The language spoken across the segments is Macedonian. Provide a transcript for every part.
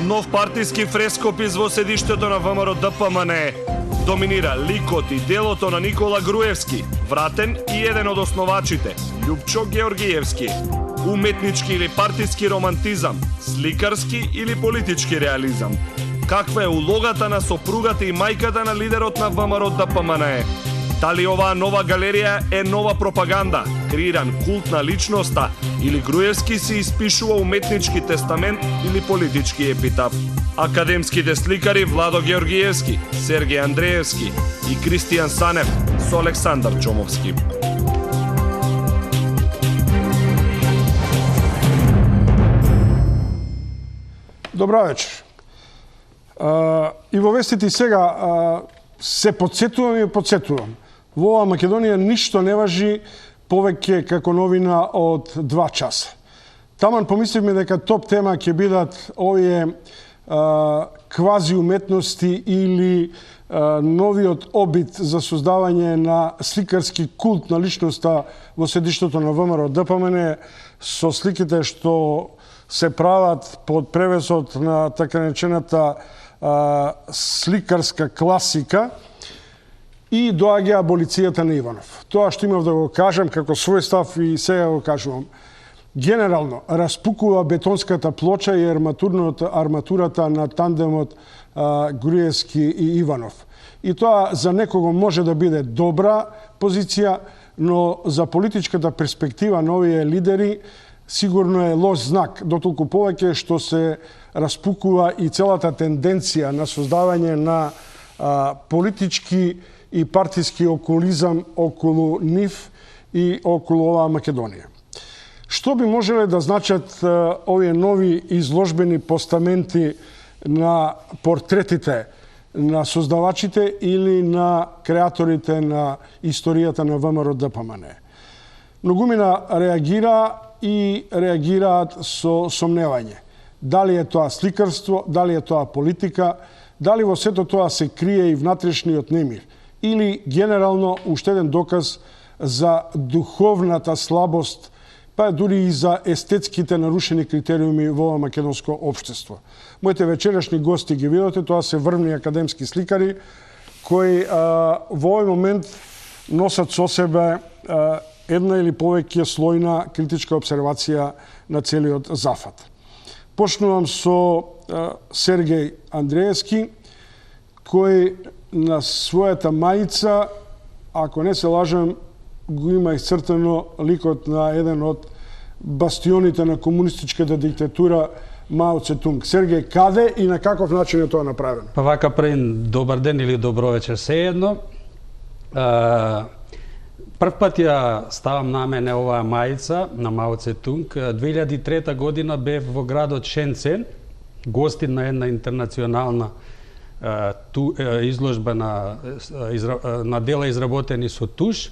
Нов партиски фрескопис во седиштето на ВМРО ДПМН. Доминира ликот и делото на Никола Груевски, вратен и еден од основачите, Љупчо Георгиевски. Уметнички или партиски романтизам, сликарски или политички реализам. Каква е улогата на сопругата и мајката на лидерот на ВМРО ДПМН? Дали оваа нова галерија е нова пропаганда, креиран култ на личноста, или Груевски си испишува уметнички тестамент или политички епитаф? Академските сликари Владо Георгиевски, Сергеј Андреевски и Кристијан Санев со Александар Чомовски. Добра вечер. И во вестите сега се подсетувам и подсетувам. Во оваа Македонија ништо не важи повеќе како новина од 2 часа. Таман помисливме дека топ тема ќе бидат овие квази уметности или новиот обид за создавање на сликарски култ на личноста во седиштето на ВМРО ДПМН со сликите што се прават под превесот на така наречената сликарска класика и доаѓа аболицијата на Иванов. Тоа што имав да го кажам како свој став и сега го кажувам. Генерално, распукува бетонската плоча и арматурата на тандемот Груевски и Иванов. И тоа за некого може да биде добра позиција, но за политичката перспектива на овие лидери сигурно е лош знак, дотолку повеќе што се распукува и целата тенденција на создавање на политички и партиски окулизам околу нив и околу оваа Македонија. Што би можеле да значат овие нови изложбени постаменти на портретите на создавачите или на креаторите на историјата на ВМРО ДПМН? Многумина реагира и реагираат со сомневање. Дали е тоа сликарство, дали е тоа политика, дали во сето тоа се крие и внатрешниот немир, или генерално уште еден доказ за духовната слабост, па дури и за естетските нарушени критериуми во македонско општество. Моите вечерашни гости ги видите, тоа се врвни академски сликари кои во овој момент носат со себе една или повеќе слојна критичка обсервација на целиот зафат. Почнувам со Сергеј Андреевски, кој на својата мајица, ако не се лажам, го има исцртано ликот на еден од бастионите на комунистичката диктатура Мао Цетунг. Сергеј, каде и на каков начин е тоа направено? Па вака пред добар ден или добро вечер, сеедно. Прв пат ја ставам на мене оваа мајица на Мао Цетунг. 2003 година бев во градот Шенцен, гостин на една интернационална изложба на дела изработени со туш.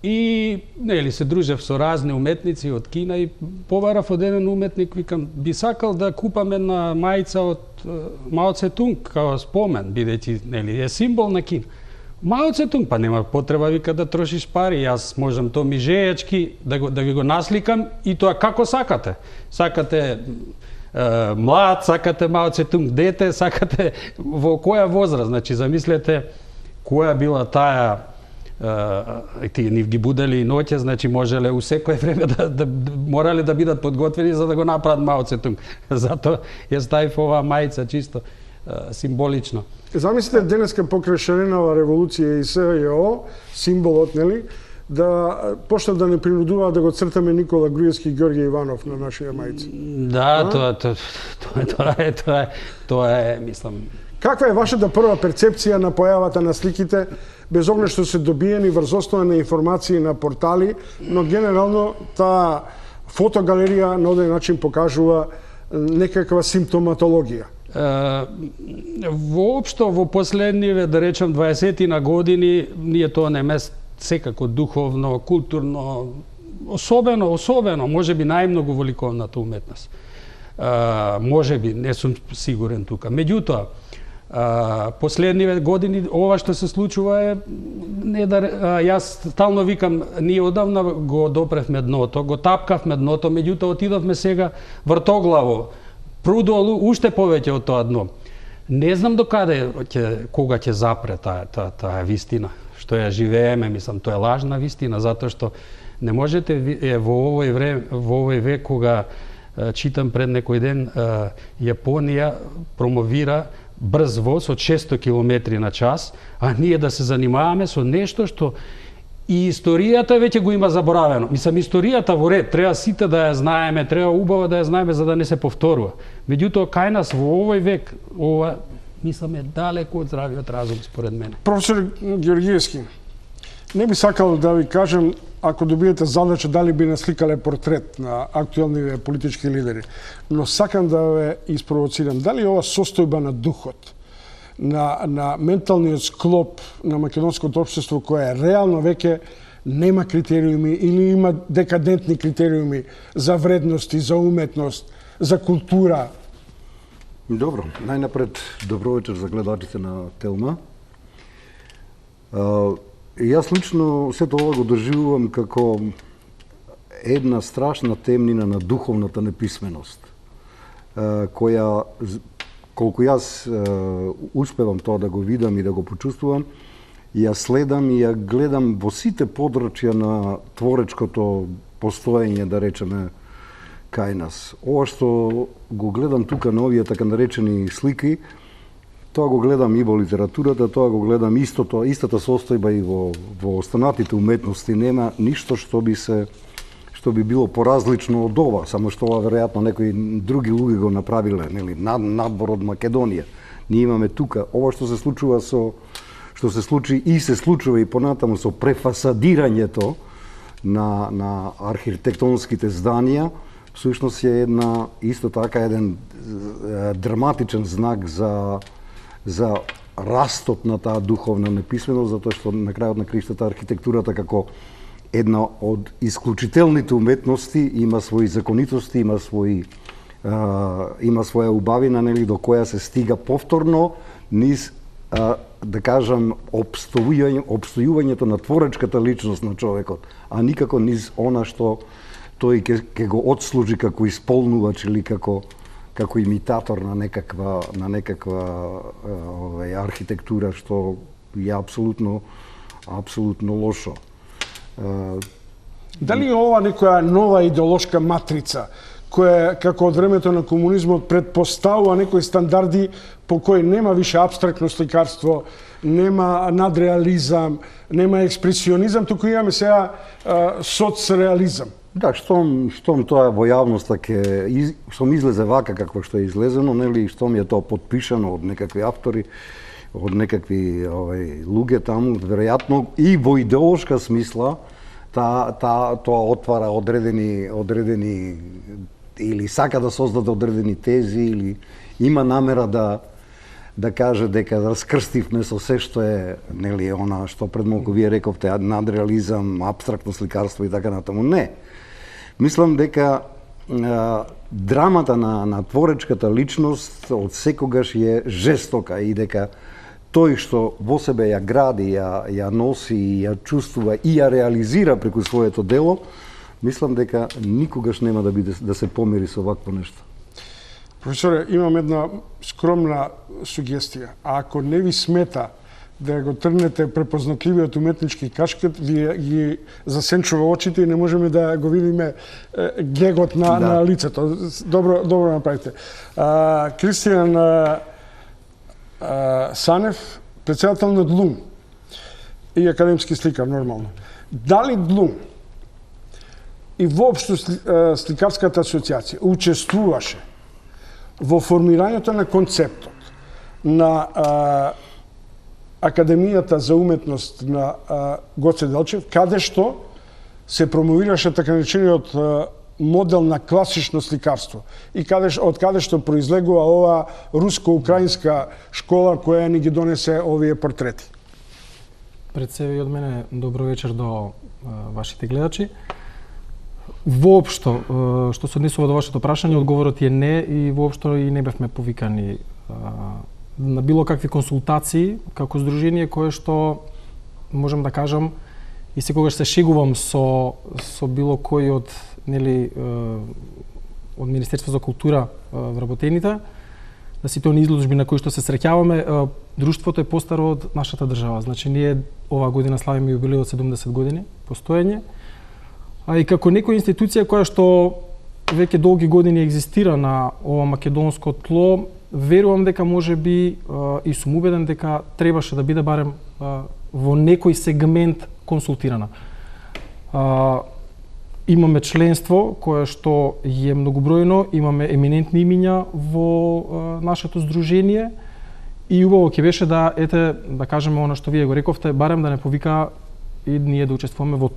И се дружев со разни уметници од Кина и побарав од еден уметник, викам, би сакал да купаме на мајца од Мао Цетунг као спомен, бидејќи е символ на Кина. Мао Цетунг, па нема потреба, вика, да трошиш пари, јас можам то ми жејачки да ви го насликам и тоа како сакате. Сакате млад, сакате Мао Цетунг дете, сакате во која возраст, значи замислете која била таа тие нив ги будели и ноќе, значи можеле у секое време морале да бидат подготвени за да го направат Мао Цетунг. Затоа ја ставив оваа мајца чисто символично. Замислите денеска покрај шаренава револуција и СЈО, символот, нели, да почнат да не принудуваат да го цртаме Никола Груевски и Ѓорѓе Иванов на нашите мајци. Да, тоа е, мислам. Каква е вашата прва перцепција на појавата на сликите, без оглед што се добиени врз основа на информации на портали, но генерално таа фотогалерија на оден начин покажува некаква симптоматологија? Воопшто во последниве, да речем, 20 години, ние тоа не ме секако духовно, културно, особено, можеби најмногу во ликовната уметност. Можеби, не сум сигурен тука. Меѓутоа, последниве години ова што се случува е јас стално викам, ние одавна го допревме дното, го тапкавме дното, меѓутоа отидовме сега вртоглаво продолу уште повеќе од тоа дно. Не знам докаде кога ќе запре таа вистина што ја живееме, мислам, тоа е лажна вистина, затоа што не можете во овој век кога читам пред некој ден Јапонија промовира брз воз од 600 км на час, а ние да се занимаваме со нешто што и историјата веќе го има заборавено. Мислам, историјата во ред, треба сите да ја знаеме, треба убаво да ја знаеме за да не се повторува. Меѓутоа, кај нас во овој век, ова, мислам, е далеко од здравиот разум, според мене. Професор Георгиевски, не би сакал да ви кажам, ако добиете задача, дали би насликале портрет на актуелни политички лидери, но сакам да ве испровоцирам. Дали ова состојба на духот, на менталниот склоп на македонското општество, кое реално веќе нема критериуми или има декадентни критериуми за вредности, за уметност, за култура? Добро, најнапред добро вечер за гледачите на Телма. Јас лично сето ова го доживувам како една страшна темнина на духовната неписменост, која, колку јас успевам тоа да го видам и да го почувствувам, ја следам и ја гледам во сите подрачја на творечкото постоење, да речеме, кај нас. Ова што го гледам тука на овие така наречени слики, тоа го гледам и во литературата, тоа го гледам истата состојба и во останатите уметности. Нема ништо што би било поразлично од ова, само што ова веројатно некои други луѓе го направиле, нели, надбор од Македонија. Ние имаме тука ова што се случува што се случи и се случува и понатаму со префасадирањето на архитектонските зданија, всушност е исто така еден драматичен знак за растот на таа духовна неписменост, затоа што на крајот на криштата архитектурата како една од исклучителните уметности има своји законитости, има своја убавина, нели, до која се стига повторно низ да кажам опстојувањето на творечката личност на човекот, а никако низ она што тој ќе го отслужи како исполнувач или како имитатор на некаква архитектура, што е апсолутно лошо. Дали ова некоја нова идеолошка матрица, која како од времето на комунизмот предпоставува некои стандарди по кои нема више апстрактно сликарство, нема надреализам, нема експресионизам, туку имаме сега соцреализам? Да, штом тоа во јавноста штом излезе вака како што е излезено, нели, штом е тоа подпишано од некакви автори, од некакви луѓе таму, веројатно и во идеолошка смисла тоа отвара одредени или сака да создаде одредени тези или има намера да каже дека раскрстивме со се што е, нели, она што пред малку вие рековте, надреализам, апстрактно сликарство и така натаму. Не. Мислам дека драмата на творечката личност од секогаш е жестока и дека тој што во себе ја гради, ја носи, ја чувствува и ја реализира преку своето дело, мислам дека никогаш нема да се помири со вакво нешто. Професоре, имам една скромна сугестија. А ако не ви смета да го тргнете препознатливиот уметнички кашкет, ви ги засенчува очите и не можеме да го видиме гегот на лицето. Добро направите. Кристијан Санев, председател на ДЛУМ и академски сликар, нормално. Дали ДЛУМ и воопшто сликарската асоциација учествуваше во формирањето на концептот на Академијата за уметност на Гоце Делчев, каде што се промовираше така наречениот модел на класично сликарство и од каде што произлегува ова руско-украинска школа која ни ги донесе овие портрети? Пред себе и од мене добро вечер до вашите гледачи. Воопшто, што се однесува до вашето прашање, одговорот е не и воопшто и не бевме повикани на било какви консултации како здружение кое што можам да кажам и секогаш се шегувам со било кој од од Министерство за култура вработените, на сите они изложби на кои што се среќаваме, друштвото е постаро од нашата држава. Значи ние оваа година славиме јубилеј од 70 години постоење. А и како некоја институција која што веќе долги години екзистира на ова македонско тло, верувам дека можеби и сум убеден дека требаше да биде барем во некој сегмент консултирана. Имаме членство кое што е многобројно, имаме еминентни имиња во нашето здружение и убаво ќе беше да да кажеме она што вие го рековте, барем да не повика и ние да учествуваме во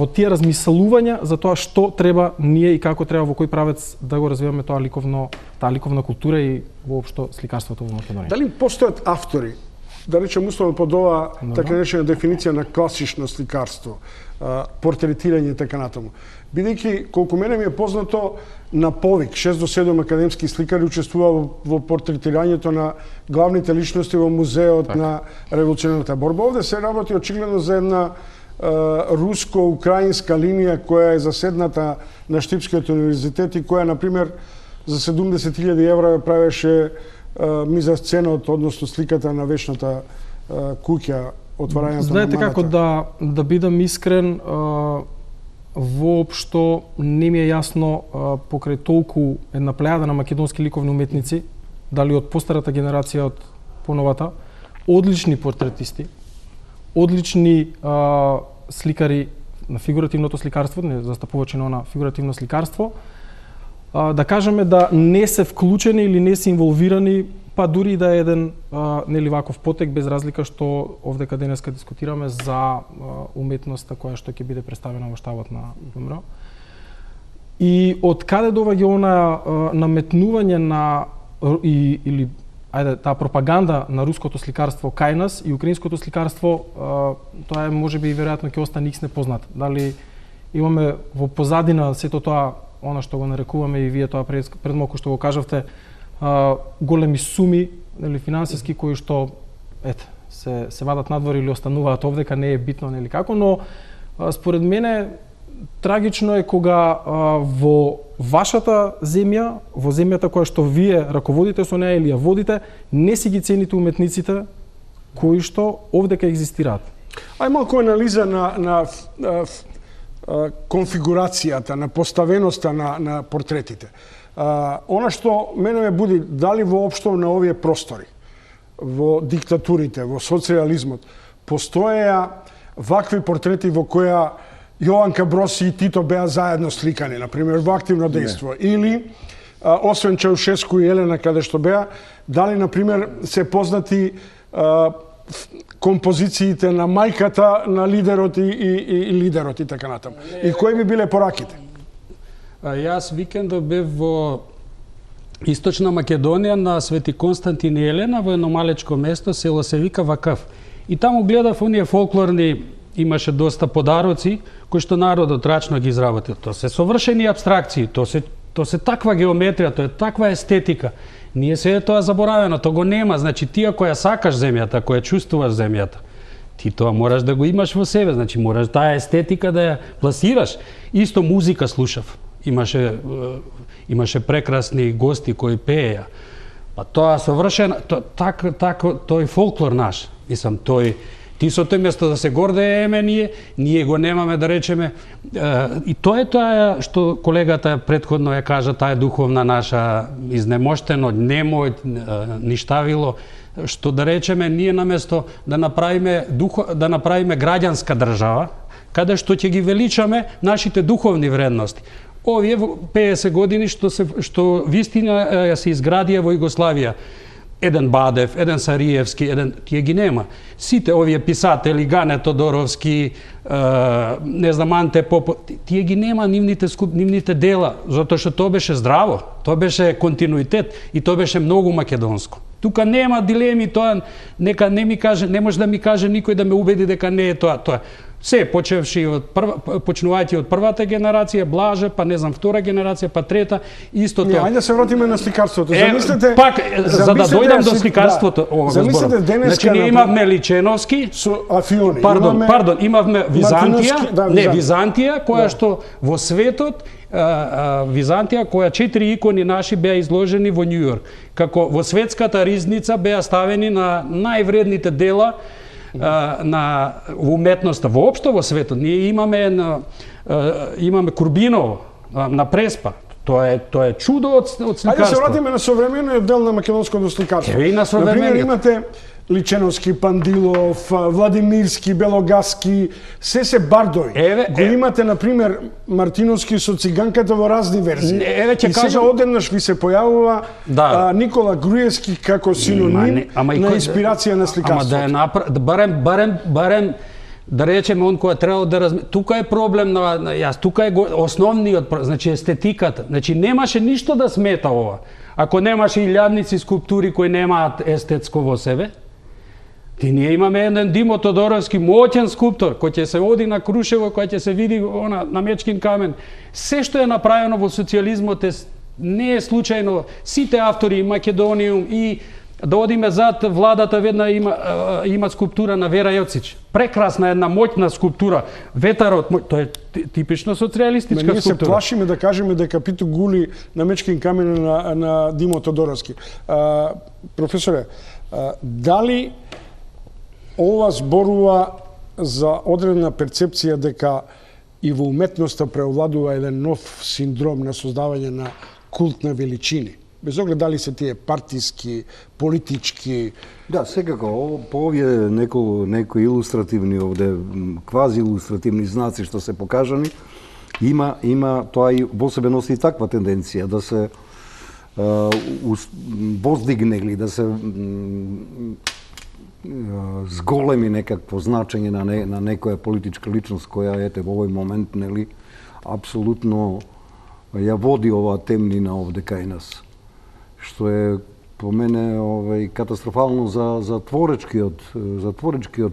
тие размислувања за тоа што треба ние и како треба во кој правец да го развиваме таа ликовна култура и воопшто сликарството во Македонија. Дали постојат автори, да речем условно под ова така речена дефиниција на класично сликарство, портретирање и така натаму. Бидејќи, колку мене ми е познато, на повик 6 до 7 академски сликари учествува во портретирањето на главните личности во музеот на револуционарната борба. Овде се работи очигледно за една руско-украинска линија која е заседната на Штипскиот универзитет и која, например, за 70.000 евра правеше мизасценот, односно сликата на вечната куќа, отварањето на Знаете како да бидам искрен, воопшто не ми е јасно покрај толку една плејада на македонски ликовни уметници, дали од постарата генерација, од поновата, одлични портретисти, одлични сликари на фигуративното сликарство, не застапувачи на фигуративно сликарство, да кажеме да не се вклучени или не се инволвирани, па дури да е еден нели ваков потек, без разлика што овдека денеска дискутираме за уметноста која што ќе биде представена во штабот на ВМРО. И од каде доаѓа она наметнување на или таа пропаганда на руското сликарство кај нас и украинското сликарство, тоа е можеби и веројатно ќе остане никс непознат. Дали имаме во позадина сето тоа, она што го нарекуваме и вие тоа пред малку што го кажавте, големи суми, нели финансиски кои што се вадат надвор или остануваат овдека, не е битно нели како, но според мене трагично е кога во вашата земја, во земјата која што вие раководите со неа или ја водите, не си ги цените уметниците кои што овдека екзистираат. Ај малку анализа на конфигурацијата, на поставеноста на портретите. Она што мене ме буди, дали воопшто на овие простори, во диктатурите, во социализмот, постоеа вакви портрети во која Јованка Броси и Тито беа заедно сликани, например, во активно дејство. Или, освен Чаушеску и Елена, каде што беа, дали, например, се познати композициите на мајката на лидерот и лидерот и така натаму. И кои би биле пораките? Јас викендов бев во Источна Македонија на Свети Константин и Елена во едно малечко место, село се вика Вакав. И таму гледав оние фолклорни, имаше доста подароци кои што народот рачно ги изработил. Тоа се совршени апстракции, тоа се таква геометрија, тоа е таква естетика. Ние се е тоа заборавено, тоа го нема. Значи тие која сакаш земјата, која чувствуваш земјата, ти тоа мораш да го имаш во себе, значи мораш таа естетика да ја пласираш. Исто музика слушав. Имаше прекрасни гости кои пееја. Па тоа совршено, тој фолклор наш, мислам, ти со тој место да се гордееме ние го немаме, да речеме, и тоа е тоа што колегата претходно ја кажа, таа е духовна наша изнемоштено, немо, ништавило, што да речеме ние наместо да направиме граѓанска држава, каде што ќе ги величаме нашите духовни вредности. Овие 50 години што вистина се изградија во Југославија, еден Бадев, еден Сариевски, тие ги нема. Сите овие писатели, Гане Тодоровски, не знам, Анте Попов, тие ги нема нивните дела, затоа што тоа беше здраво, тоа беше континуитет и тоа беше многу македонско. Тука нема дилеми, тоа нека не ми каже, не може да ми каже никој да ме убеди дека не е тоа. Се, почнувајќи од првата генерација, Блаже, па не знам, втора генерација, па трета, исто тоа. Ајде да се вратиме на сликарството. Замислете, за да дојдам до сликарството, замислете денеска, значи ние имавме Личеновски, со Афиони, имавме Византија, Византија, која што во светот Византија, која 4 икони наши беа изложени во Њу Јорк. Како во светската ризница беа ставени на највредните дела на уметноста воопшто во светот. Ние имаме Курбиново на Преспа. Тоа е чудо од сликарство. Ајде се вратиме на современиот дел на македонското сликарство. Еве и на современиот. Например, имате Личеновски, Пандилов, Владимирски, Белогаски, се бардови. Го имате, например, Мартиновски со Циганката во разни верзии. И сега одеднаш ви се појавува Никола Груевски како синоним на инспирација на сликарството. Ама да е барем да речеме он кој требало да тука е проблем тука е основниот, значи естетиката. Значи немаше ништо да смета ова. Ако немаше илјадници скулптури кои немаат естетско во себе, ние имаме еден Димо Тодоровски, моќен скулптор, кој ќе се оди на Крушево, кој ќе се види на Мечкин камен. Се што е направено во социјализмот не е случајно. Сите автори и Македониум и да одиме зад владата, ведна има скулптура на Вера Јоцич. Прекрасна една моќна скулптура. Ветарот, тоа е типично социјалистичка скулптура. Ние се плашиме да кажеме дека Пито Гули на Мечкин камен на Димо Тодоровски. Професоре, дали ова зборува за одредна перцепција дека и во уметноста преовладува еден нов синдром на создавање на култ на величини? Без оглед дали се тие партиски, политички... Да, секако, по овие некои илустративни овде, квази илустративни знаци што се покажани, има тоа и во себе носи таква тенденција да се воздигнели, да се зголеми некакво значење на некоја политичка личност која во овој момент апсолутно ја води оваа темнина овде кај нас. Што е по мене катастрофално за творечкиот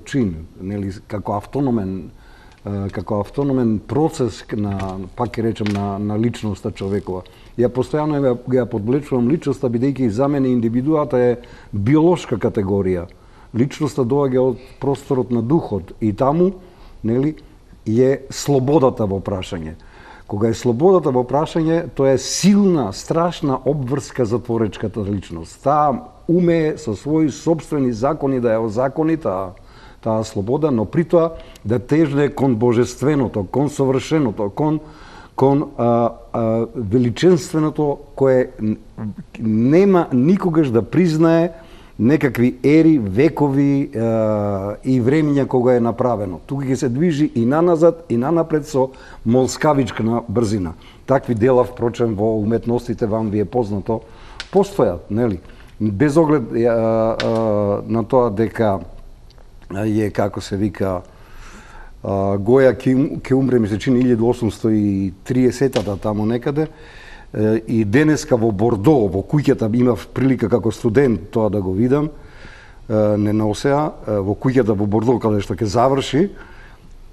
чин, како автономен процес пак ќе речем на личноста човекова. Ја постојано ја подвлечувам личноста бидејќи за мене индивидуата е биолошка категорија. Личноста доаѓа од просторот на духот и таму е слободата во прашање. Кога е слободата во прашање, тоа е силна, страшна обврска за творечката личност. Таа умее со своји собствени закони да ја озакони таа слобода, но при тоа да тежне кон божественото, кон совршеното, кон величенственото кое нема никогаш да признае некакви ери, векови и времиња кога е направено. Тука ќе се движи и наназад и нанапред со молскавичка брзина. Такви дела, впрочем, во уметностите вам ви е познато, постојат, нели? Без оглед на тоа дека е, како се вика, Гоја ќе умре, ми се чини 1830-та таму некаде, и денеска во Бордо, во куќата, имав прилика како студент тоа да го видам, не нося, во куќата во Бордо, каде што ќе заврши,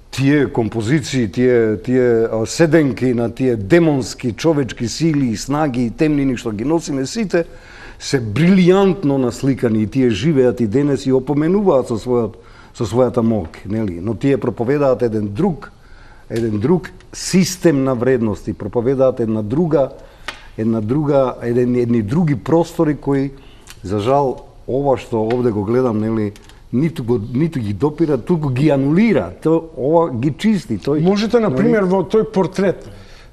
тие композиции, тие седенки на тие демонски човечки сили и снаги и темнини што ги носиме сите, се брилијантно насликани и тие живеат и денес и опоменуваат со својата моќ, нели? Но тие проповедаат еден друг систем на вредности, проповедаат едни други простори кои, за жал, ова што овде го гледам, нели, ниту ги допира, туку ги анулира, ова ги чисти. Можете, например, во тој портрет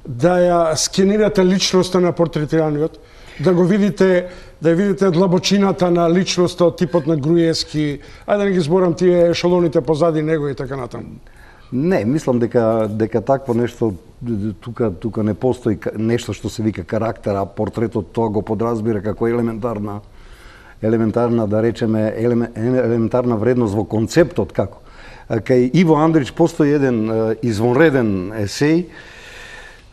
да ја скенирате личноста на портретираниот, да го видите, да ја видите длабочината на личноста од типот на Груевски, ајде да не ги зборам тие ешелоните позади него и така натаму. Не, мислам дека такво нешто тука не постои нешто што се вика карактер, а портретот тоа го подразбира како елементарна да речеме елементарна вредност во концептот како. Кај Иво Андрич постои еден извонреден есеј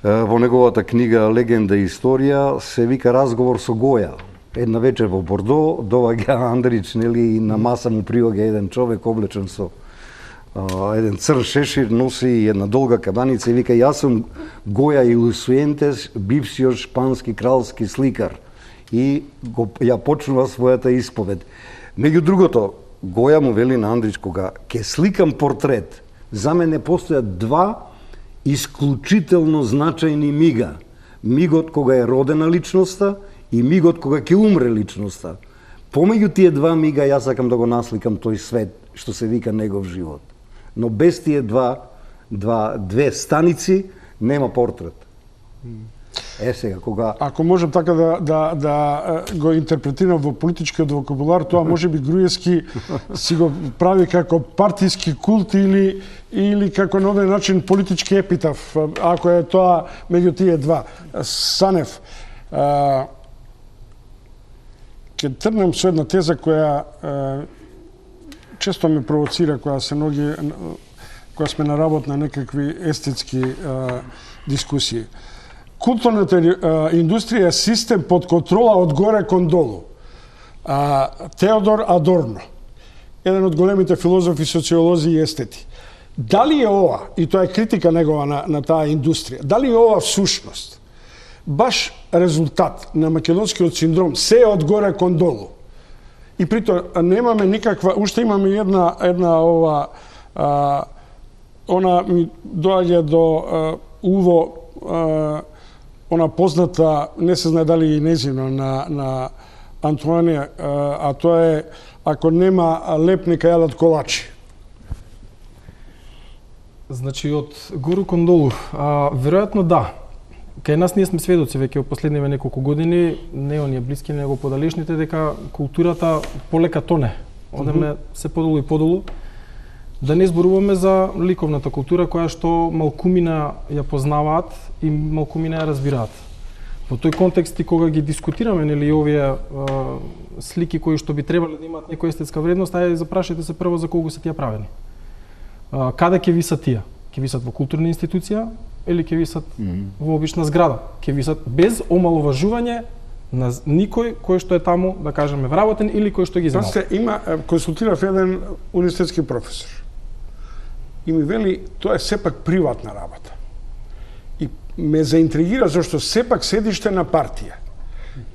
во неговата книга Легенда и историја, се вика Разговор со Гоја. Една вечер во Бордо доаѓа Андрич, нели, и на маса му приоѓа еден човек облечен со еден цр шешир, носи една долга кабаница и вика: јас сум Гоја Илусуентес, бившиот шпански кралски сликар. И ја почнува својата исповед. Меѓу другото, Гоја му вели на Андрич: кога ќе сликам портрет, за мене постојат два исклучително значајни мига. Мигот кога е родена личноста и мигот кога ќе умре личноста. Помеѓу тие два мига јас сакам да го насликам тој свет што се вика негов живот. Но без тие две станици нема портрет. Сега кога Ако можам така да го интерпретирам во политичкиот вокабулар, тоа можеби Груевски си го прави како партиски култ или како на овој начин политички епитаф, ако е тоа меѓу тие два. Санев, ќе тргнем со една теза која често ме провоцира кога сме на работ на некакви естетски дискусии. Културната индустрија е систем под контрола од горе кон долу. Теодор Адорно, еден од големите филозофи, социолози и естети. Дали е ова, и тоа е критика негова на таа индустрија, дали е ова всушност баш резултат на македонскиот синдром, се од горе кон долу? И притоа немаме никаква, уште имаме една ова, она ми доаѓа до Уво, она позната, не се знае дали и незино, на Антуанија, а тоа е ако нема леп, нека јадат колачи. Значи, од гору кон долу, веројатно да. Кај нас ние сме сведоци веќе во последниве неколку години, не оние блиски, него подалечните, дека културата полека тоне. Одеме се подолу и подолу. Да не зборуваме за ликовната култура која што малкумина ја познаваат и малкумина ја разбираат. Во тој контекст и кога ги дискутираме нели овие слики кои што би требале да имаат некоја естетска вредност, ајде запрашајте се прво за колку се тие правени. Каде ќе висат тие? Ќе висат во културна институција или ќе висат во обична зграда? Ќе висат без омаловажување на никој кој што е таму, да кажеме, вработен или кој што ги знае. Има, консултирав еден универзитетски професор и ми вели, тоа е сепак приватна работа. И ме заинтригира зашто сепак седиште на партија,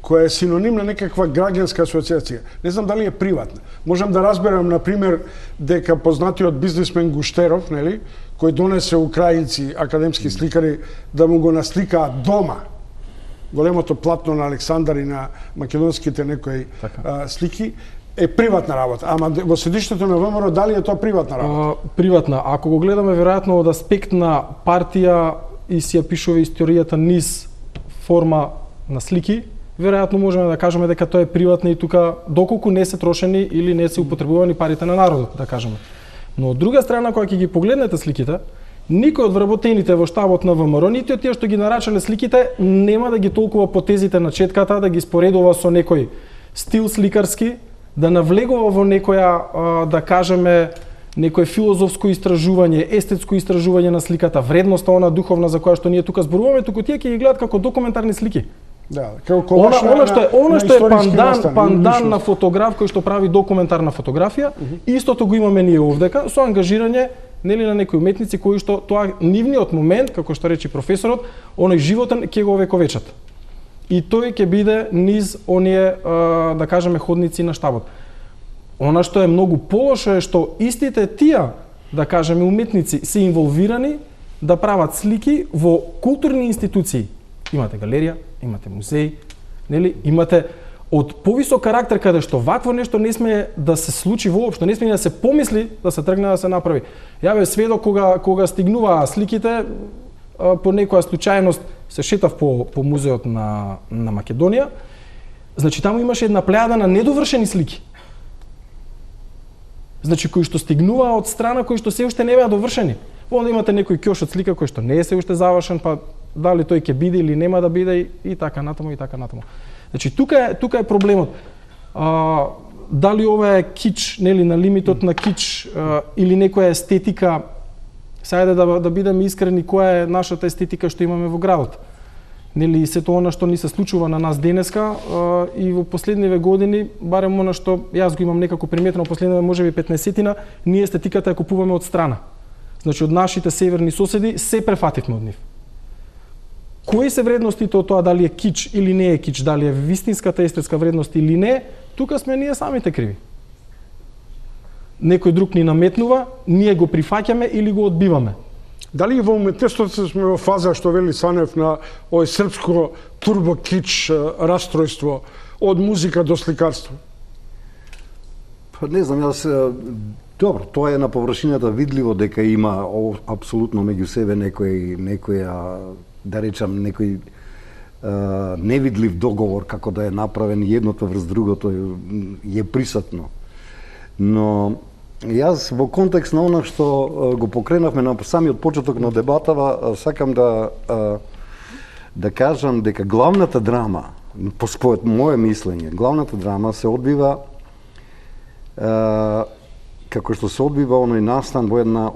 која е синоним на некаква граѓанска асоциација. Не знам дали е приватна. Можам да разберам, например, дека познатиот бизнисмен Гуштеров, нели, кој донесе украинци, академски сликари, да му го насликаат дома, големото платно на Александар и на македонските некои слики, е приватна работа. Ама во седиштето на ВМРО дали е тоа приватна работа? Приватна. Ако го гледаме веројатно од аспект на партија и си ја пишува историјата низ форма на слики, веројатно можеме да кажеме дека тоа е приватно и тука доколку не се трошени или не се употребувани парите на народот, да кажеме. Но од друга страна, кога ќе ги погледнете сликите, никој од вработените во штабот на ВМРО, нити од тие што ги нарачале сликите, нема да ги толкува потезите на четката, да ги споредува со некој стил сликарски, да навлегува во некоја, да кажеме, некое филозофско истражување, естетско истражување на сликата, вредноста она духовна за која што ние тука зборуваме, туку тие ќе ги гледат како документарни слики. Да, како колаж она што е пандан на фотограф кој што прави документарна фотографија, истото го имаме ние овдека со ангажирање нели на некои уметници кои што тоа нивниот момент, како што рече професорот, оној животен ќе го вековечат. И тој ќе биде низ оние, да кажеме, ходници на штабот. Она што е многу полошо е што истите тие, да кажеме, уметници се инволвирани да прават слики во културни институции. Имате галерија, имате музеј, нели, имате од повисок карактер каде што вакво нешто не сме да се случи воопшто, не сме да се помисли да се тргне да се направи. Ја бев сведок кога стигнуваа сликите, по некоја случајност се шетав по музеот на Македонија. Значи таму имаше една плејада на недовршени слики. Значи кои што стигнуваа од страна кои што се уште не беа довршени. Онда имате некој ќош од слика кој што не е се уште завршен, па дали тој ќе биде или нема да биде и така натаму и така натаму. Значи тука е проблемот. Дали ова е кич, нели, на лимитот на кич или некоја естетика. Сајде да бидеме искрени која е нашата естетика што имаме во градот. Нели сето она што ни се случува на нас денеска и во последниве години, барем она што јас го имам некако приметено последниве можеби 15-тина, ние естетиката ја купуваме од страна. Значи од нашите северни соседи се префативме од нив. Кои се вредностите од тоа, дали е кич или не е кич, дали е вистинската естетска вредност или не, тука сме ние самите криви. Некој друг ни наметнува, ние го прифаќаме или го одбиваме. Дали во уметноста сме во фаза, што вели Санев, на овој српско турбо-кич расстройство од музика до сликарство? Па не знам, јас добро, тоа е на површината видливо дека има апсолутно меѓу себе некоја да речам некој невидлив договор како да е направен едното врз другото е присутно. Но јас во контекст на она што го покренавме на самиот почеток на дебатава, сакам да кажам дека главната драма, според моје мислење, главната драма се одбива како што се одбива оној настан во една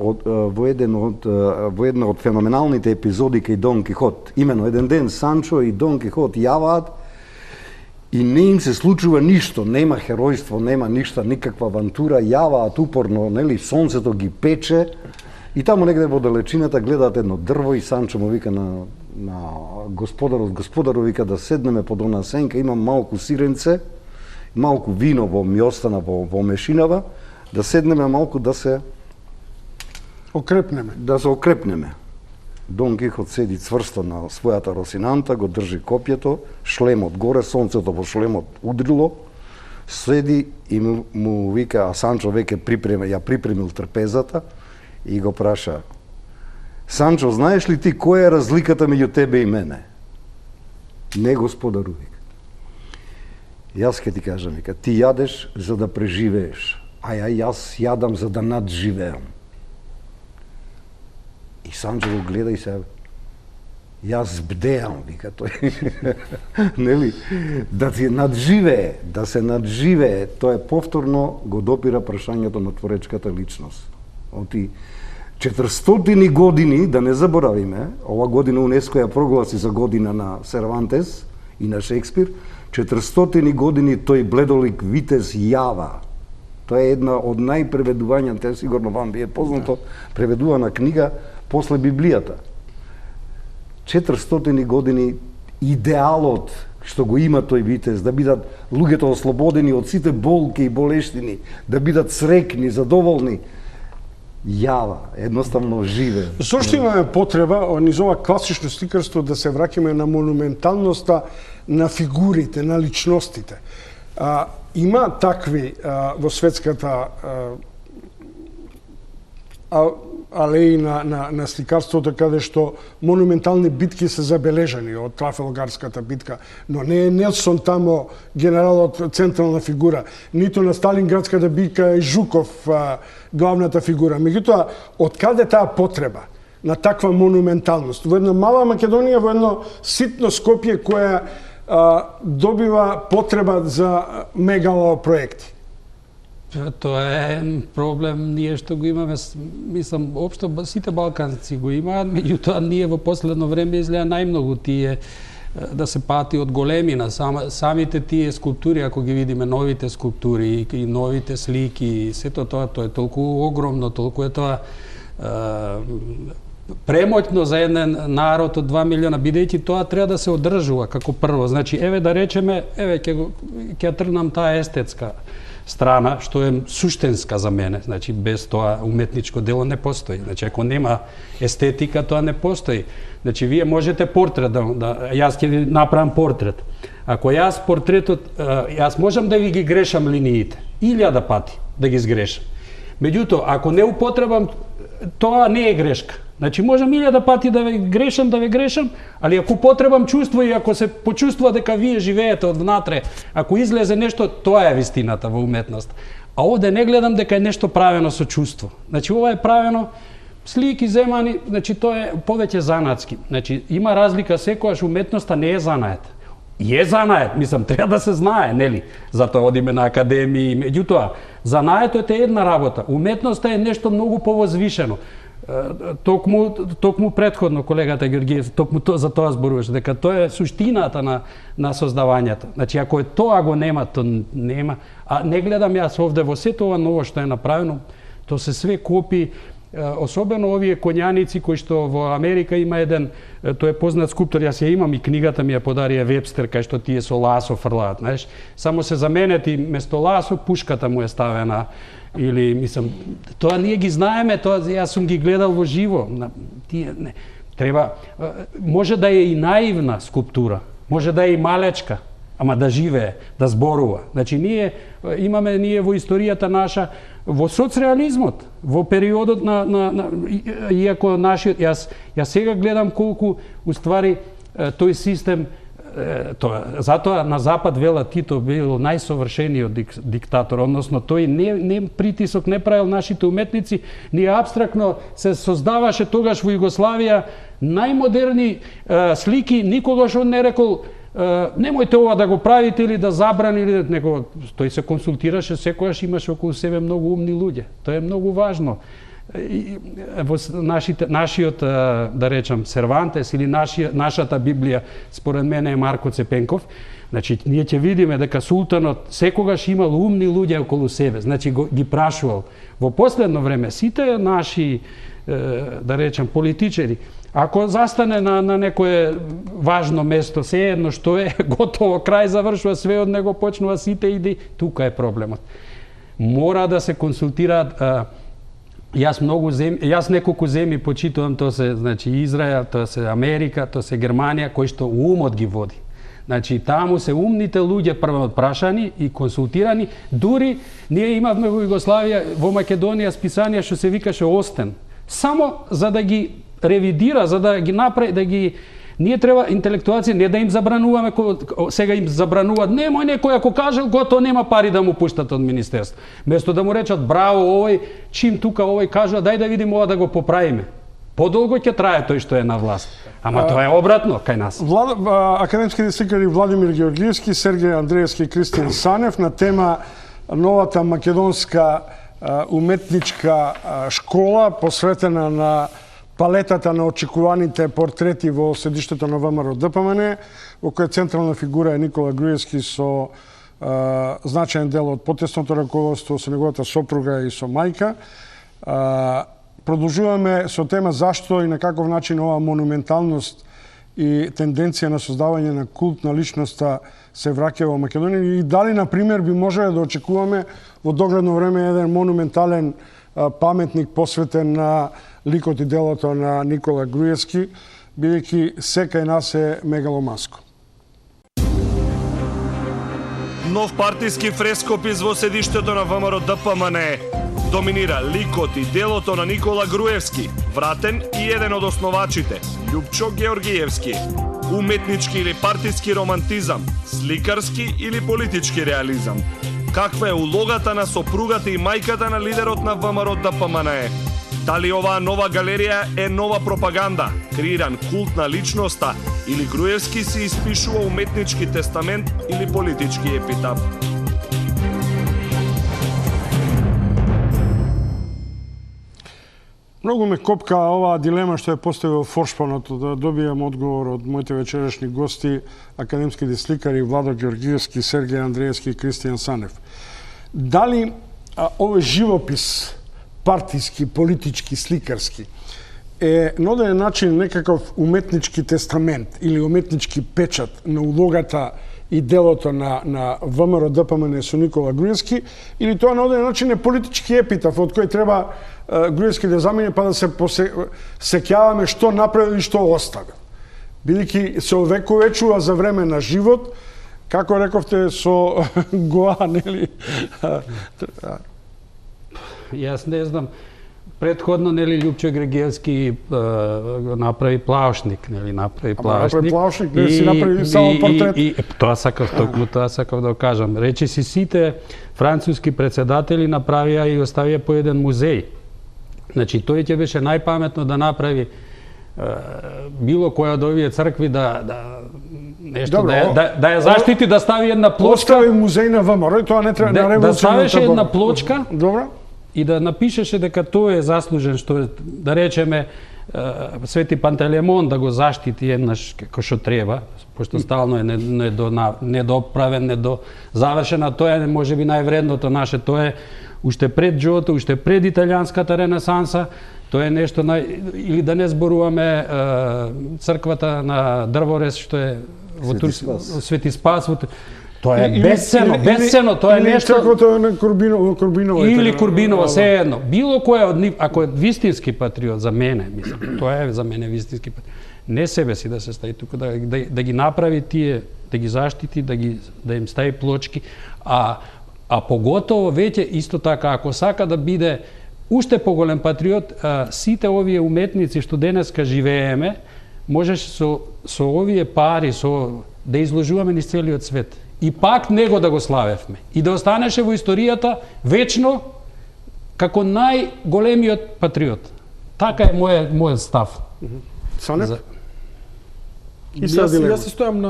од феноменалните епизоди кај Дон Кихот. Имено еден ден Санчо и Дон Кихот јаваат и не им се случува ништо, нема херојство, нема ништа, никаква авантура, јаваат упорно, нели, сонцето ги пече и таму негде во далечината гледаат едно дрво и Санчо му вика на господарот вика да седнеме под она сенка, имам малку сиренце, малку вино ми остана во мешинава, да седнеме малку да се окрепнеме. Дон Кихот седи цврсто на својата Росинанта, го држи копјето, шлемот горе, сонцето во шлемот удрило, седи и му вика, а Санчо веќе припремил трпезата и го праша: Санчо, знаеш ли ти која е разликата меѓу тебе и мене? Не, господару, вика. Јас ке ти кажам, вика, ти јадеш за да преживееш, а јас јадам за да надживеам. И Санчо го гледа и се, јас бдеам, вика тој. Нели? Да се надживее, тоа е повторно го допира прашањето на творечката личност. Оти 400 години, да не заборавиме, ова година УНЕСКО ја прогласи за година на Сервантес и на Шекспир, 400 години тој бледолик витез јава. Тоа е една од најпреведувања, тоа сигурно вам ви е познато, преведувана книга после Библијата. 400 години идеалот што го има тој витез, да бидат луѓето ослободени од сите болки и болештини, да бидат срекни, задоволни, јава, едноставно живе. Зошто имаме потреба низ ова класично сликарство да се враќаме на монументалноста на фигурите, на личностите? Има такви во светската алеи на сликарството каде што монументални битки се забележани, од Трафалгарската битка, но не е Нелсон тамо генералот централна фигура, ниту на Сталинградската битка е Жуков главната фигура. Меѓутоа, од каде таа потреба на таква монументалност? Во една мала Македонија, во едно ситно Скопје која добива потреба за мегалопроекти. Тоа е проблем ние што го имаме, мислам, општо сите балканци го имаат, меѓутоа ние во последно време изгледа најмногу тие да се пати од големина, самите тие скулптури, ако ги видиме новите скулптури и новите слики, сето тоа е толку огромно, толку е тоа премоќно за еден народ од 2 милиона, бидејќи тоа треба да се одржува како прво. Значи, еве да речеме, еве ќе тргнам таа естетска страна, што е суштенска за мене. Значи, без тоа уметничко дело не постои. Значи, ако нема естетика, тоа не постои. Значи, вие можете портрет јас ќе ви направам портрет. Ако јас портретот, јас можам да ви ги грешам линиите, 1000 пати да ги сгрешам. Меѓутоа, ако не употребам, тоа не е грешка. Значи, можам 1000 пати да ве грешам, али ако потребам чувство и ако се почувствува дека вие живеете од внатре, ако излезе нешто, тоа е вистината во уметност. А овде не гледам дека е нешто правено со чувство. Значи, ова е правено слики земани, значи тоа е повеќе занатски. Значи, има разлика, секогаш уметноста не е занает. И е занает, мислам, треба да се знае, нели? Затоа одиме на академии, меѓутоа, занаетот е една работа. Уметноста е нешто многу повозвишено. Токму предходно колегата Георгиев, токму за тоа зборуваше, дека тоа е суштината на создавањето. Значи, ако тоа го нема, то нема. А не гледам јас овде во сето ова ново што е направено, то се све копи, особено овие конјаници кои што во Америка има еден, тој е познат скулптор, јас ја имам и книгата ми ја подарија Вебстер, кај што тие со ласо фрлаат, знаеш, само се заменети место ласо пушката му е ставена, или мислам, тоа ние ги знаеме, тоа јас сум ги гледал во живо, тие не треба, може да е и наивна скулптура, може да е и малечка, ама да живее, да зборува. Значи ние имаме во историјата наша во соцреализмот, во периодот иако нашиот јас сега гледам колку уствари тој систем затоа на запад велат Тито бил најсовршениот диктатор, односно тој не притисок не правил нашите уметници, ни апстрактно се создаваше тогаш во Југославија најмодерни слики, никогаш он не рекол немојте ова да го правите или да забрани, или него тој се консултираше, секогаш имаше околу себе многу умни луѓе. Тоа е многу важно. Во нашиот, да речам, Сервантес или нашата Библија, според мене е Марко Цепенков. Значи, ние ќе видиме дека султанот секогаш имал умни луѓе околу себе, значи ги прашувал. Во последно време сите наши, да речам, политичари, ако застане на некое важно место, се едно што е, готово, крај завршува, све од него почнува сите иди, тука е проблемот. Мора да се консултираат, јас неколку земји почитувам, тоа се, значи, Израел, тоа се Америка, тоа се Германија, кој што умот ги води. Значи, таму се умните луѓе прво прашани и консултирани, дури ние имавме во Југославија, во Македонија списание што се викаше Остен, само за да ги ревидира, за да ги направи, да ги ние треба интелектуалци не да им забрануваме, сега им забрануваат, немој некој ако кажел готово нема пари да му пуштат од министерство. Место да му речат браво овој, чим тука овој кажува дај да видиме ова да го поправиме. Подолго ќе трае тој што е на власт. Ама тоа е обратно кај нас. Академските сликари Владимир Георгиевски, Сергеј Андреевски и Кристијан Санев на тема новата македонска уметничка школа посветена на палетата на очекуваните портрети во седиштето на ВМРО ДПМН, во која централна фигура е Никола Груевски со значаен дел од потесното раководство, со неговата сопруга и со мајка. Продолжуваме со тема зашто и на каков начин оваа монументалност и тенденција на создавање на култ на личноста се враќа во Македонија и дали, например, би можеле да очекуваме во догледно време еден монументален паметник посветен на ликот и делото на Никола Груевски, бидејќи секај нас е мегаломанско. Нов партиски фрескопис во седиштето на ВМРО ДПМН доминира ликот и делото на Никола Груевски, вратен и еден од основачите, Љупчо Георгиевски. Уметнички или партиски романтизам, сликарски или политички реализам. Каква е улогата на сопругата и мајката на лидерот на ВМРО ДПМН? Дали оваа нова галерија е нова пропаганда, креиран култ на личноста, или Груевски си испишува уметнички тестамент или политички епитап? Многу ме копка оваа дилема што е поставил Форшпанот, да добијам одговор од моите вечерешни гости, академските сликари Владо Георгиевски, Сергеј Андреевски и Кристијан Санев. Дали овој живопис, партиски, политички, сликарски, е на одреден начин некаков уметнички тестамент или уметнички печат на улогата и делото на ВМРО ДПМН со Никола Груевски, или тоа на одреден начин е политички епитаф од кој треба Груевски да замине па да се сеќаваме што направил и што оставил. Бидејќи се овековечува за време на живот, како рековте со Гоа, нели? Јас не знам. Предходно, нели, Љупчо Георгиевски направи плаушник, нели, направи плаушник. Не си направи само портрет. И тоа сакав, токму тоа сакав да кажам. Речи си сите француски председатели направија и оставија по еден музеј. Значи, тој ќе беше најпаметно да направи било која од овие цркви да ја заштити, да стави една плочка. Остави музеј на ВМРО, тоа не треба на револуционата. Да ставеше една плочка. Добро. И да напишеше дека тој е заслужен, што да речеме Свети Пантелеймон да го заштити еднаш како што треба, пошто стално е недоправен, недозавршена, тоа е можеби највредното наше, тоа е уште пред Джото, уште пред италијанската ренесанса, Тоа е нешто или да не зборуваме црквата на Дрворез што е во Свети Спас. Тоа е бесценно, тоа е нешто. Или црквата на Курбинова. Или Курбинова, се едно. Било кој од нив, ако е вистински патриот за мене, мислам, тоа е за мене вистински патриот. Не себе си да се стави тука, да ги направи тие, да ги заштити, да им стави плочки, а поготово веќе исто така, ако сака да биде уште поголем патриот, сите овие уметници што денеска живееме, можеше со овие пари, да изложуваме низ целиот свет. И пак него да го славевме. И да останеше во историјата вечно како најголемиот патриот. Така е мојот став. Санеп? Јас се стојам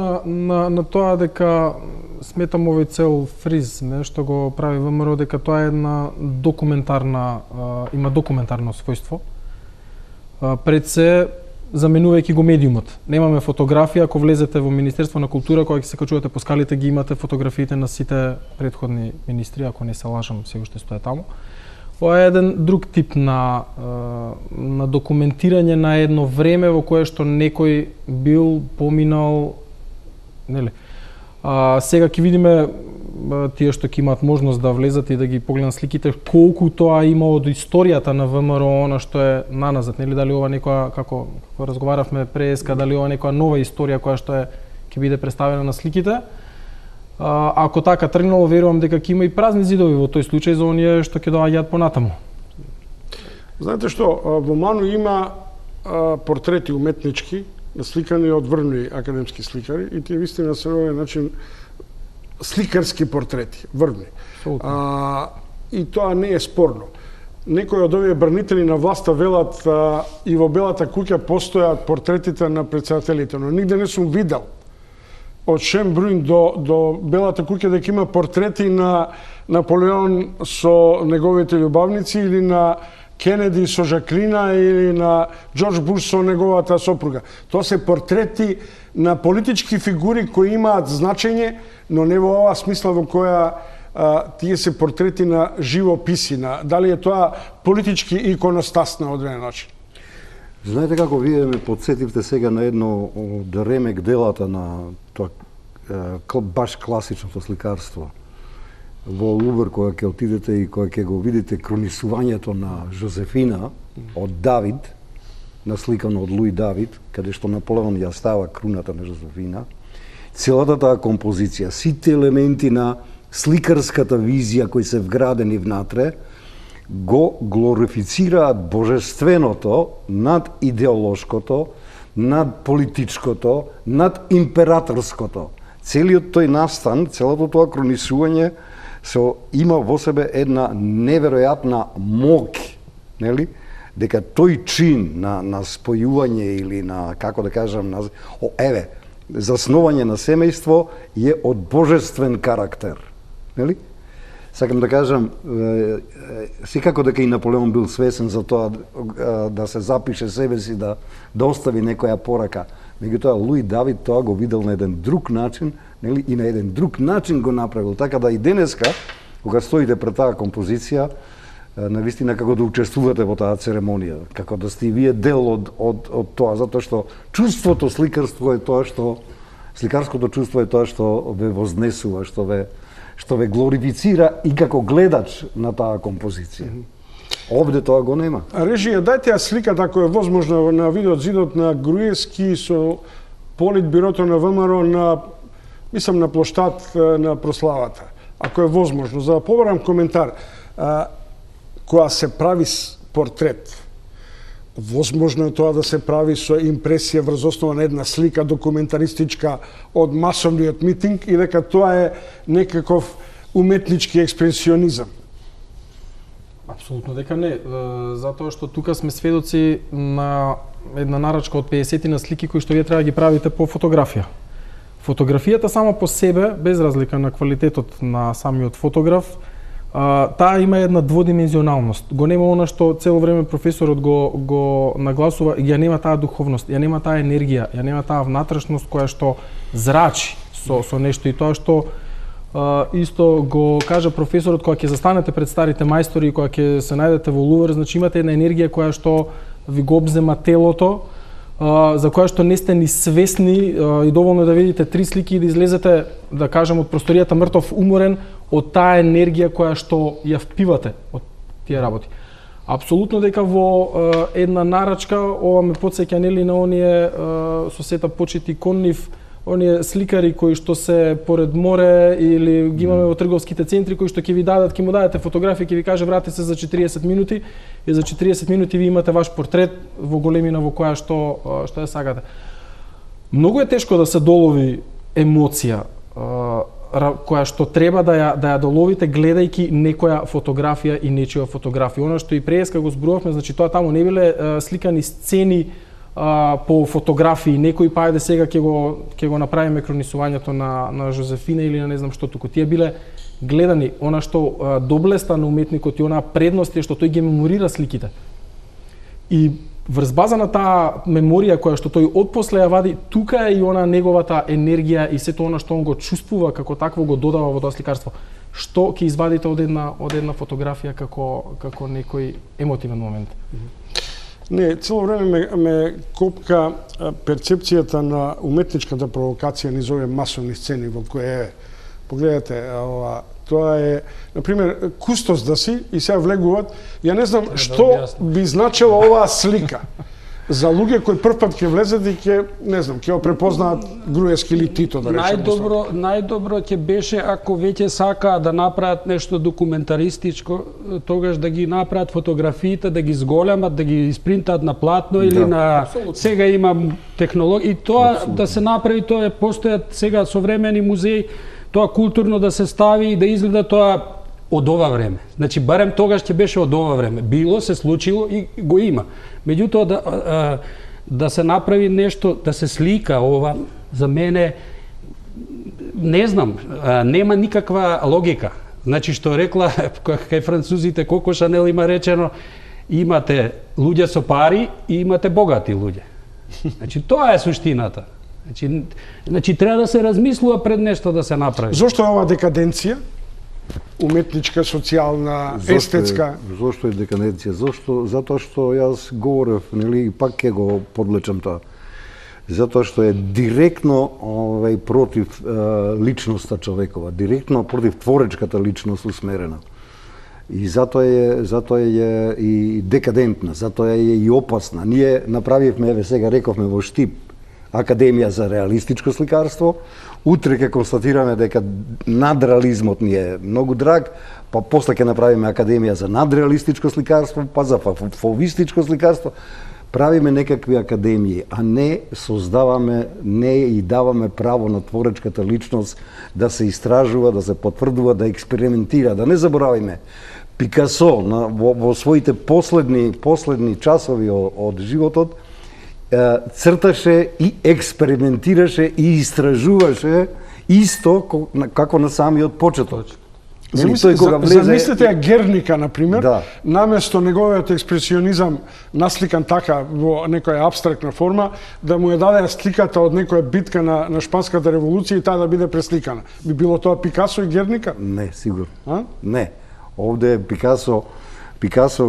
на тоа дека сметам овој цел фриз, што го прави ВМРО, дека тоа е една документарна, има документарно својство. Пред се, заменувајќи го медиумот. Немаме фотографија, ако влезете во Министерство на култура, кога ќе се качувате по скалите, ги имате фотографиите на сите претходни министри, ако не се лажам, се уште стои таму. Ова е еден друг тип на документирање на едно време во кое што некој бил поминал, нели? Сега ќе видиме тие што ќе имаат можност да влезат и да ги погледнат сликите, колку тоа има од историјата на ВМРО, она што е наназад, нели, дали ова некоја, како разговаравме преска, дали ова некоја нова историја која што ќе биде представена на сликите. Ако така тргнало, верувам дека ќе има и празни зидови во тој случај за оние што ќе доаѓаат понатаму. Знаете што, во Ману има портрети уметнички, сликани од врвни академски сликари, и тие вистина се на овој начин сликарски портрети, врвни. И тоа не е спорно. Некои од овие бранители на власта велат и во Белата куќа постојат портретите на претседателите, но нигде не сум видел од Шенбрун до Белата куќа дека има портрети на Наполеон со неговите љубавници или на Кенеди со Жаклина или на Џорџ Буш со неговата сопруга. Тоа се портрети на политички фигури кои имаат значење, но не во оваа смисла во која тие се портрети на живописи, дали е тоа политички иконостас на одреден начин. Знаете како вие ме подсетивте сега на едно од ремек делата на тоа баш класичното сликарство. Во Лувр, кога ќе отидете и кога ќе го видите кронисувањето на Жозефина од Давид, насликано од Луи Давид, каде што Наполеон ја става круната на Жозефина, целата таа композиција, сите елементи на сликарската визија кои се вградени внатре, го глорифицираат божественото над идеолошкото, над политичкото, над императорското. Целиот тој настан, целото тоа кронисување има во себе една неверојатна моќ, нели? Дека тој чин на спојување или на, како да кажам, заснување на семејство е од божествен карактер, нели? Сакам да кажам, секако дека и Наполеон бил свесен за тоа да се запише себе си, да остави некоја порака. Меѓутоа, Луи Давид тоа го видел на еден друг начин, нели, и на еден друг начин го направил. Така да и денеска, кога стоите пред таа композиција, навистина како да учествувате во таа церемонија, како да сте и вие дел од тоа, затоа што чувството сликарство е тоа што, сликарското чувство е тоа што ве вознесува, што ве глорифицира и како гледач на таа композиција. Овде тоа го нема. Режија, дајте ја сликата, ако е возможно, на видеот зидот на Груевски со Политбирото на ВМРО на плоштад на прославата. Ако е возможно, за да побарам коментар, кога се прави портрет, возможно е тоа да се прави со импресија врз основа на една слика документаристичка од масовниот митинг и дека тоа е некаков уметнички експресионизам. Апсолутно дека не, затоа што тука сме сведоци на една нарачка од 50 на слики кои што вие треба да ги правите по фотографија. Фотографијата само по себе, без разлика на квалитетот на самиот фотограф, таа има една дводимензионалност. Го нема она што цело време професорот го нагласува, ја нема таа духовност, ја нема таа енергија, ја нема таа внатрешност која што зрачи со нешто и тоа што Исто го кажа професорот, кога ќе застанете пред старите мајстори и кога ќе се најдете во Лувр, значи имате една енергија која што ви го обзема телото, за која што не сте ни свесни, и доволно да видите 3 слики и да излезете, да кажем, од просторијата мртов уморен од таа енергија која што ја впивате од тие работи. Апсолутно дека во една нарачка, ова ме потсеќа нели на оние со сета почити кон нив, оние сликари кои што се поред море или ги имаме во трговските центри кои што ќе ви дадат, ќе му дадете фотографија, ќе ви каже врати се за 40 минути и за 40 минути ви имате ваш портрет во големина во која што ја сакате. Многу е тешко да се долови емоција која што треба да ја доловите гледајќи некоја фотографија и нечија фотографија. Она што и преска го зборувавме, значи тоа таму не биле сликани сцени по фотографии, некои па ајде сега ќе го направиме кронисувањето на Жозефина или на не знам што, туку тие биле гледани. Она што доблеста на уметникот и она предност е што тој ги меморира сликите. И врз база на таа меморија која што тој отпосле ја вади, тука е и она неговата енергија и сето она што он го чувствува како такво го додава во тоа сликарство. Што ќе извадите од една фотографија како некој емотивен момент. Не, цело време ме копка перцепцијата на уметничката провокација низ овие масовни сцени во кои погледате, тоа е, например, кустос да си и сега влегуваат. Ја не знам што би значила оваа слика за луѓе кои првпат ќе влезат и ќе, не знам, ќе го препознаат Груевски или Тито, да речеме. Најдобро ќе беше ако веќе сакаат да направат нешто документаристичко, тогаш да ги направат фотографиите, да ги зголемат, да ги испринтаат на платно или на сега има технологија и тоа да се направи, тоа постојат сега современи музеи, тоа културно да се стави и да изгледа тоа од ова време. Значи, барем тогаш ќе беше од ова време. Било, се случило и го има. Меѓутоа, да се направи нешто, да се слика ова, за мене, не знам, нема никаква логика. Значи, што рекла, кај французите, Коко Шанел има речено, имате луѓе со пари и имате богати луѓе. Значи, тоа е суштината. Значи, треба да се размислува пред нешто да се направи. Зошто е ова декаденција? Уметничка, социјална, естетска. Зошто е декаденција? Затоа што јас говорев, нели, и пак ќе го подлечам тоа. Затоа што е директно против личноста човекова, директно против творечката личност усмерена. И затоа е и декадентна, затоа е и опасна. Ние направивме, еве сега рековме во Штип, Академија за реалистичко сликарство. Утре ќе констатираме дека надреализмот ни е многу драг, па после ќе направиме Академија за надреалистичко сликарство, па за фовистичко сликарство. Правиме некакви академии, а не создаваме, не и даваме право на творечката личност да се истражува, да се потврдува, да експериментира. Да не заборавиме, Пикасо во своите последни часови од животот црташе и експериментираше и истражуваше исто како на самиот почеток. Замислете ја Герника, например, наместо неговиот експресионизам насликан така во некоја абстрактна форма, да му ја даде сликата од некоја битка на Шпанската револуција и таа да биде пресликана. Би било тоа Пикасо и Герника? Не, сигурно. Не. Овде Пикасо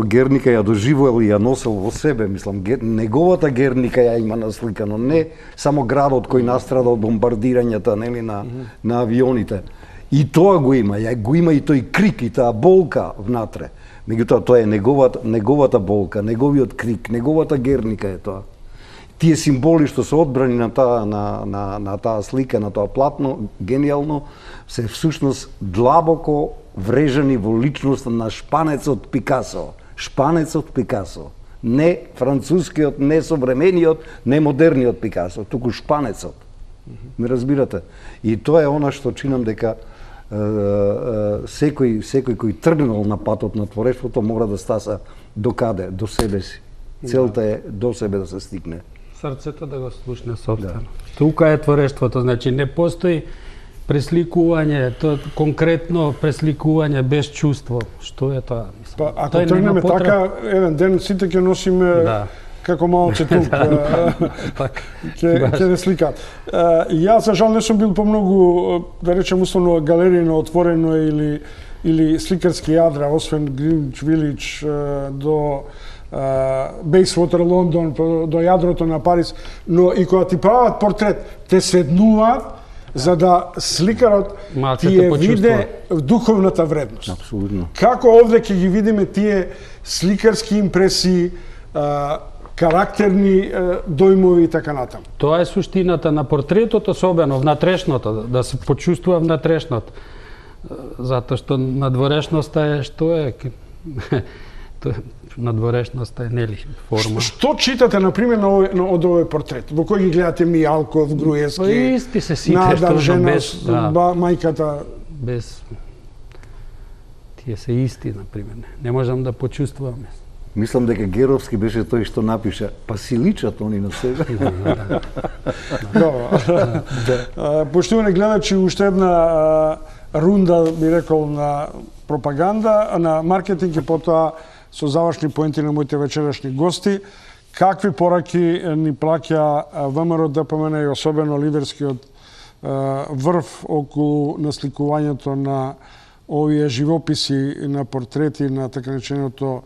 Герника ја доживувал и ја носел во себе, мислам, неговата Герника ја има насликано, не само градот кој настрада од бомбардирањата, нели, на авионите. И тоа го има и тој крик и таа болка внатре. Меѓутоа тоа е неговата болка, неговиот крик, неговата Герника е тоа. Тие символи што се одбрани на таа слика, на тоа платно, гениално, се всушност длабоко врежани во личноста на шпанецот Пикасо. Шпанецот Пикасо. Не францускиот, не современиот, не модерниот Пикасо, туку шпанецот. Ме разбирате? И тоа е она што чинам дека секој кој тргнал на патот на творештвото мора да стаса до каде? До себе си. Целта е до себе да се стигне. Срцето да го слушне сопствено. Тука е творештвото, значи не постои пресликување, тоа конкретно пресликување без чувство. Што е тоа? Па ако тргнеме така, еден ден сите ќе носиме како малце тук ќе не сликаат. Јас за жал не сум бил по многу, да речем условно, галерија на отворено или сликарски јадра, освен Гринвич Вилидж до Бейсвотер Лондон, до јадрото на Париз, но и кога ти прават портрет, те седнуваат за да сликарот ти ја виде духовната вредност. Апсолутно. Како овде ќе ги видиме тие сликарски импресии, карактерни дојмови и така натаму. Тоа е суштината на портретот, особено внатрешното, да се почувствува внатрешното. Затоа што надворешноста е што е надворешноста е нели форма. Што читате на пример од овој портрет? Во кој ги гледате Мијалков, Груевски? Исти се сите, Надар, што жена, без мајката. без тие се исти на пример. Не можам да почувствуваме. Мислам дека Геровски беше тој што напиша, па си личат они на себе. Поштувани гледачи, уште една рунда, би рекол, на пропаганда, на маркетинг и потоа со завршни поенти на моите вечерашни гости. Какви пораки ни плаќа ВМРО ДПМН и особено лидерскиот врв околу насликувањето на овие живописи на портрети на така нареченото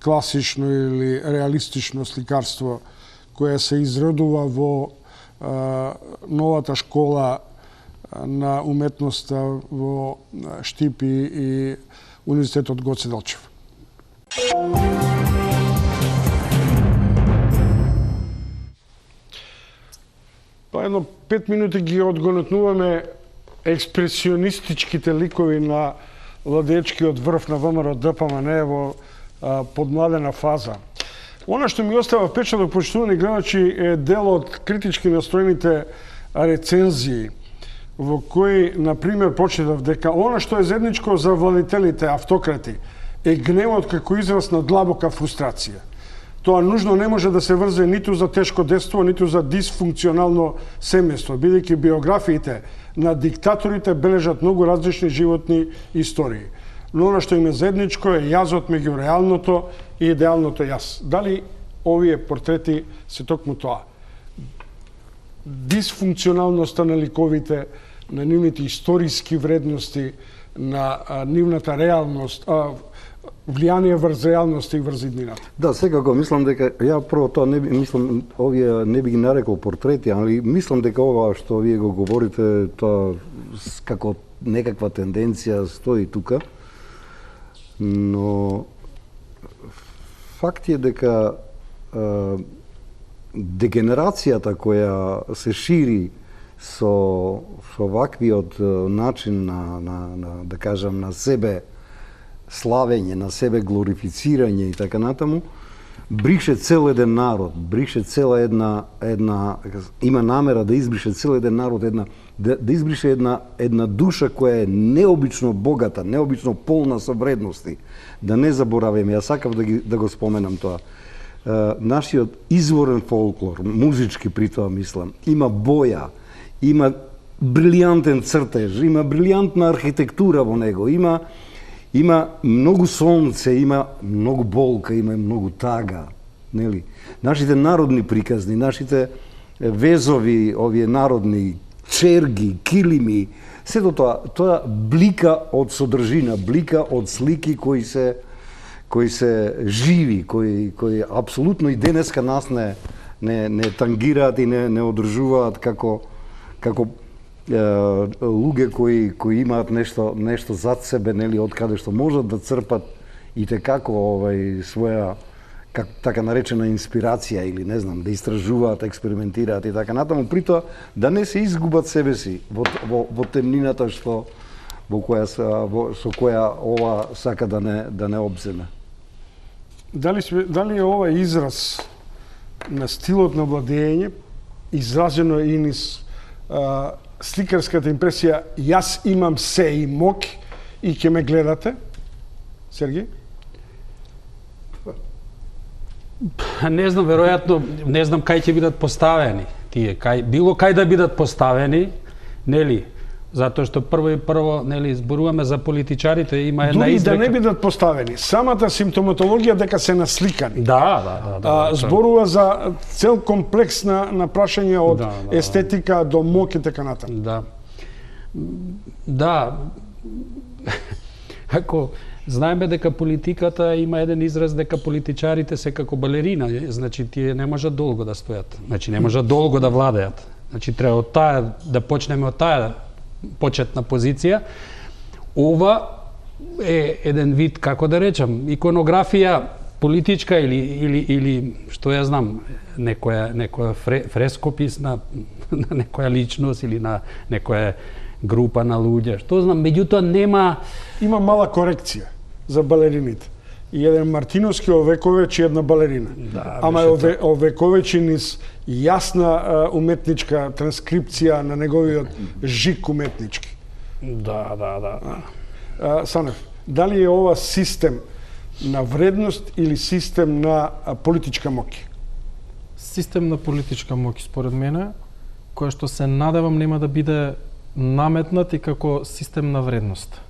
класично или реалистично сликарство кое се изредува во новата школа на уметноста во Штип и Универзитетот Гоце Делчев. Па едно 5 минути ги одгонетнуваме експресионистичките ликови на владеечкиот врв на ВМРО ДПМН во подмладена фаза. Она што ми остава впечаток, почитувани гледачи, е дел од критички настроените рецензии во кои, например, прочитав дека она што е заедничко за владетелите автократи е гневот како израз на длабока фрустрација. Тоа нужно не може да се врзе ниту за тешко детство, ниту за дисфункционално семејство, бидејќи биографиите на диктаторите бележат многу различни животни истории. Но она што им е заедничко е јазот меѓу реалното и идеалното јас. Дали овие портрети се токму тоа? Дисфункционалноста на ликовите, на нивните историски вредности, на нивната реалност, влијание врз реалност и врз иднината. Да, секако мислам дека ја прво тоа не би мислам овие не би ги нарекол портрети, али мислам дека ова што вие го говорите тоа како некаква тенденција стои тука. Но факт е дека дегенерацијата која се шири со ваквиот начин на да кажам на себе славење, на себе глорифицирање и така натаму, брише цел еден народ, брише цела една има намера да избрише цел еден народ, да избрише една душа која е необично богата, необично полна со вредности. Да не забораваме, ја сакав да го споменам тоа. Нашиот изворен фолклор, музички при тоа мислам, има боја, има брилијантен цртеж, има брилијантна архитектура во него, има многу сонце, има многу болка, има многу тага, нели? Нашите народни приказни, нашите везови, овие народни черги, килими, сето тоа блика од содржина, блика од слики кои се живи, кои апсолутно и денеска нас не тангираат и не одржуваат како луѓе кои имаат нешто зад себе, нели, од каде што можат да црпат и текако своја така наречена инспирација или не знам, да истражуваат, експериментираат и така натаму, при тоа да не се изгубат себе си во темнината со која ова сака да не обземе. Дали е ова израз на стилот на владење, изразено и низ сликарската импресија јас имам се и мок и ќе ме гледате? Сергеј? Не знам, веројатно, не знам кај ќе бидат поставени тие, било кај да бидат поставени, нели, Затоа што прво нели зборуваме за политичарите, има една Дури изрека. да не бидат поставени, самата симптоматологија дека се насликани. Да. Зборува за цел комплекс на прашања од естетика до мок и така натаму. Да. Ако знаеме дека политиката има еден израз дека политичарите се како балерина, значи тие не можат долго да стојат. Значи не можат долго да владеат. Значи треба од таа да почнеме од таа почетна позиција. Ова е еден вид, како да речам, иконографија политичка или што ја знам, некоја фрескопис на некоја личност или на некоја група на луѓе. Што знам, меѓутоа Има мала корекција за балерините. И еден Мартиновски Овекович и една балерина. Ама Овекович низ јасна уметничка транскрипција на неговиот жик уметнички. Санев, дали е ова систем на вредност или систем на политичка моќ? Систем на политичка моќ, според мене, која што се надевам нема да биде наметнат и како систем на вредност.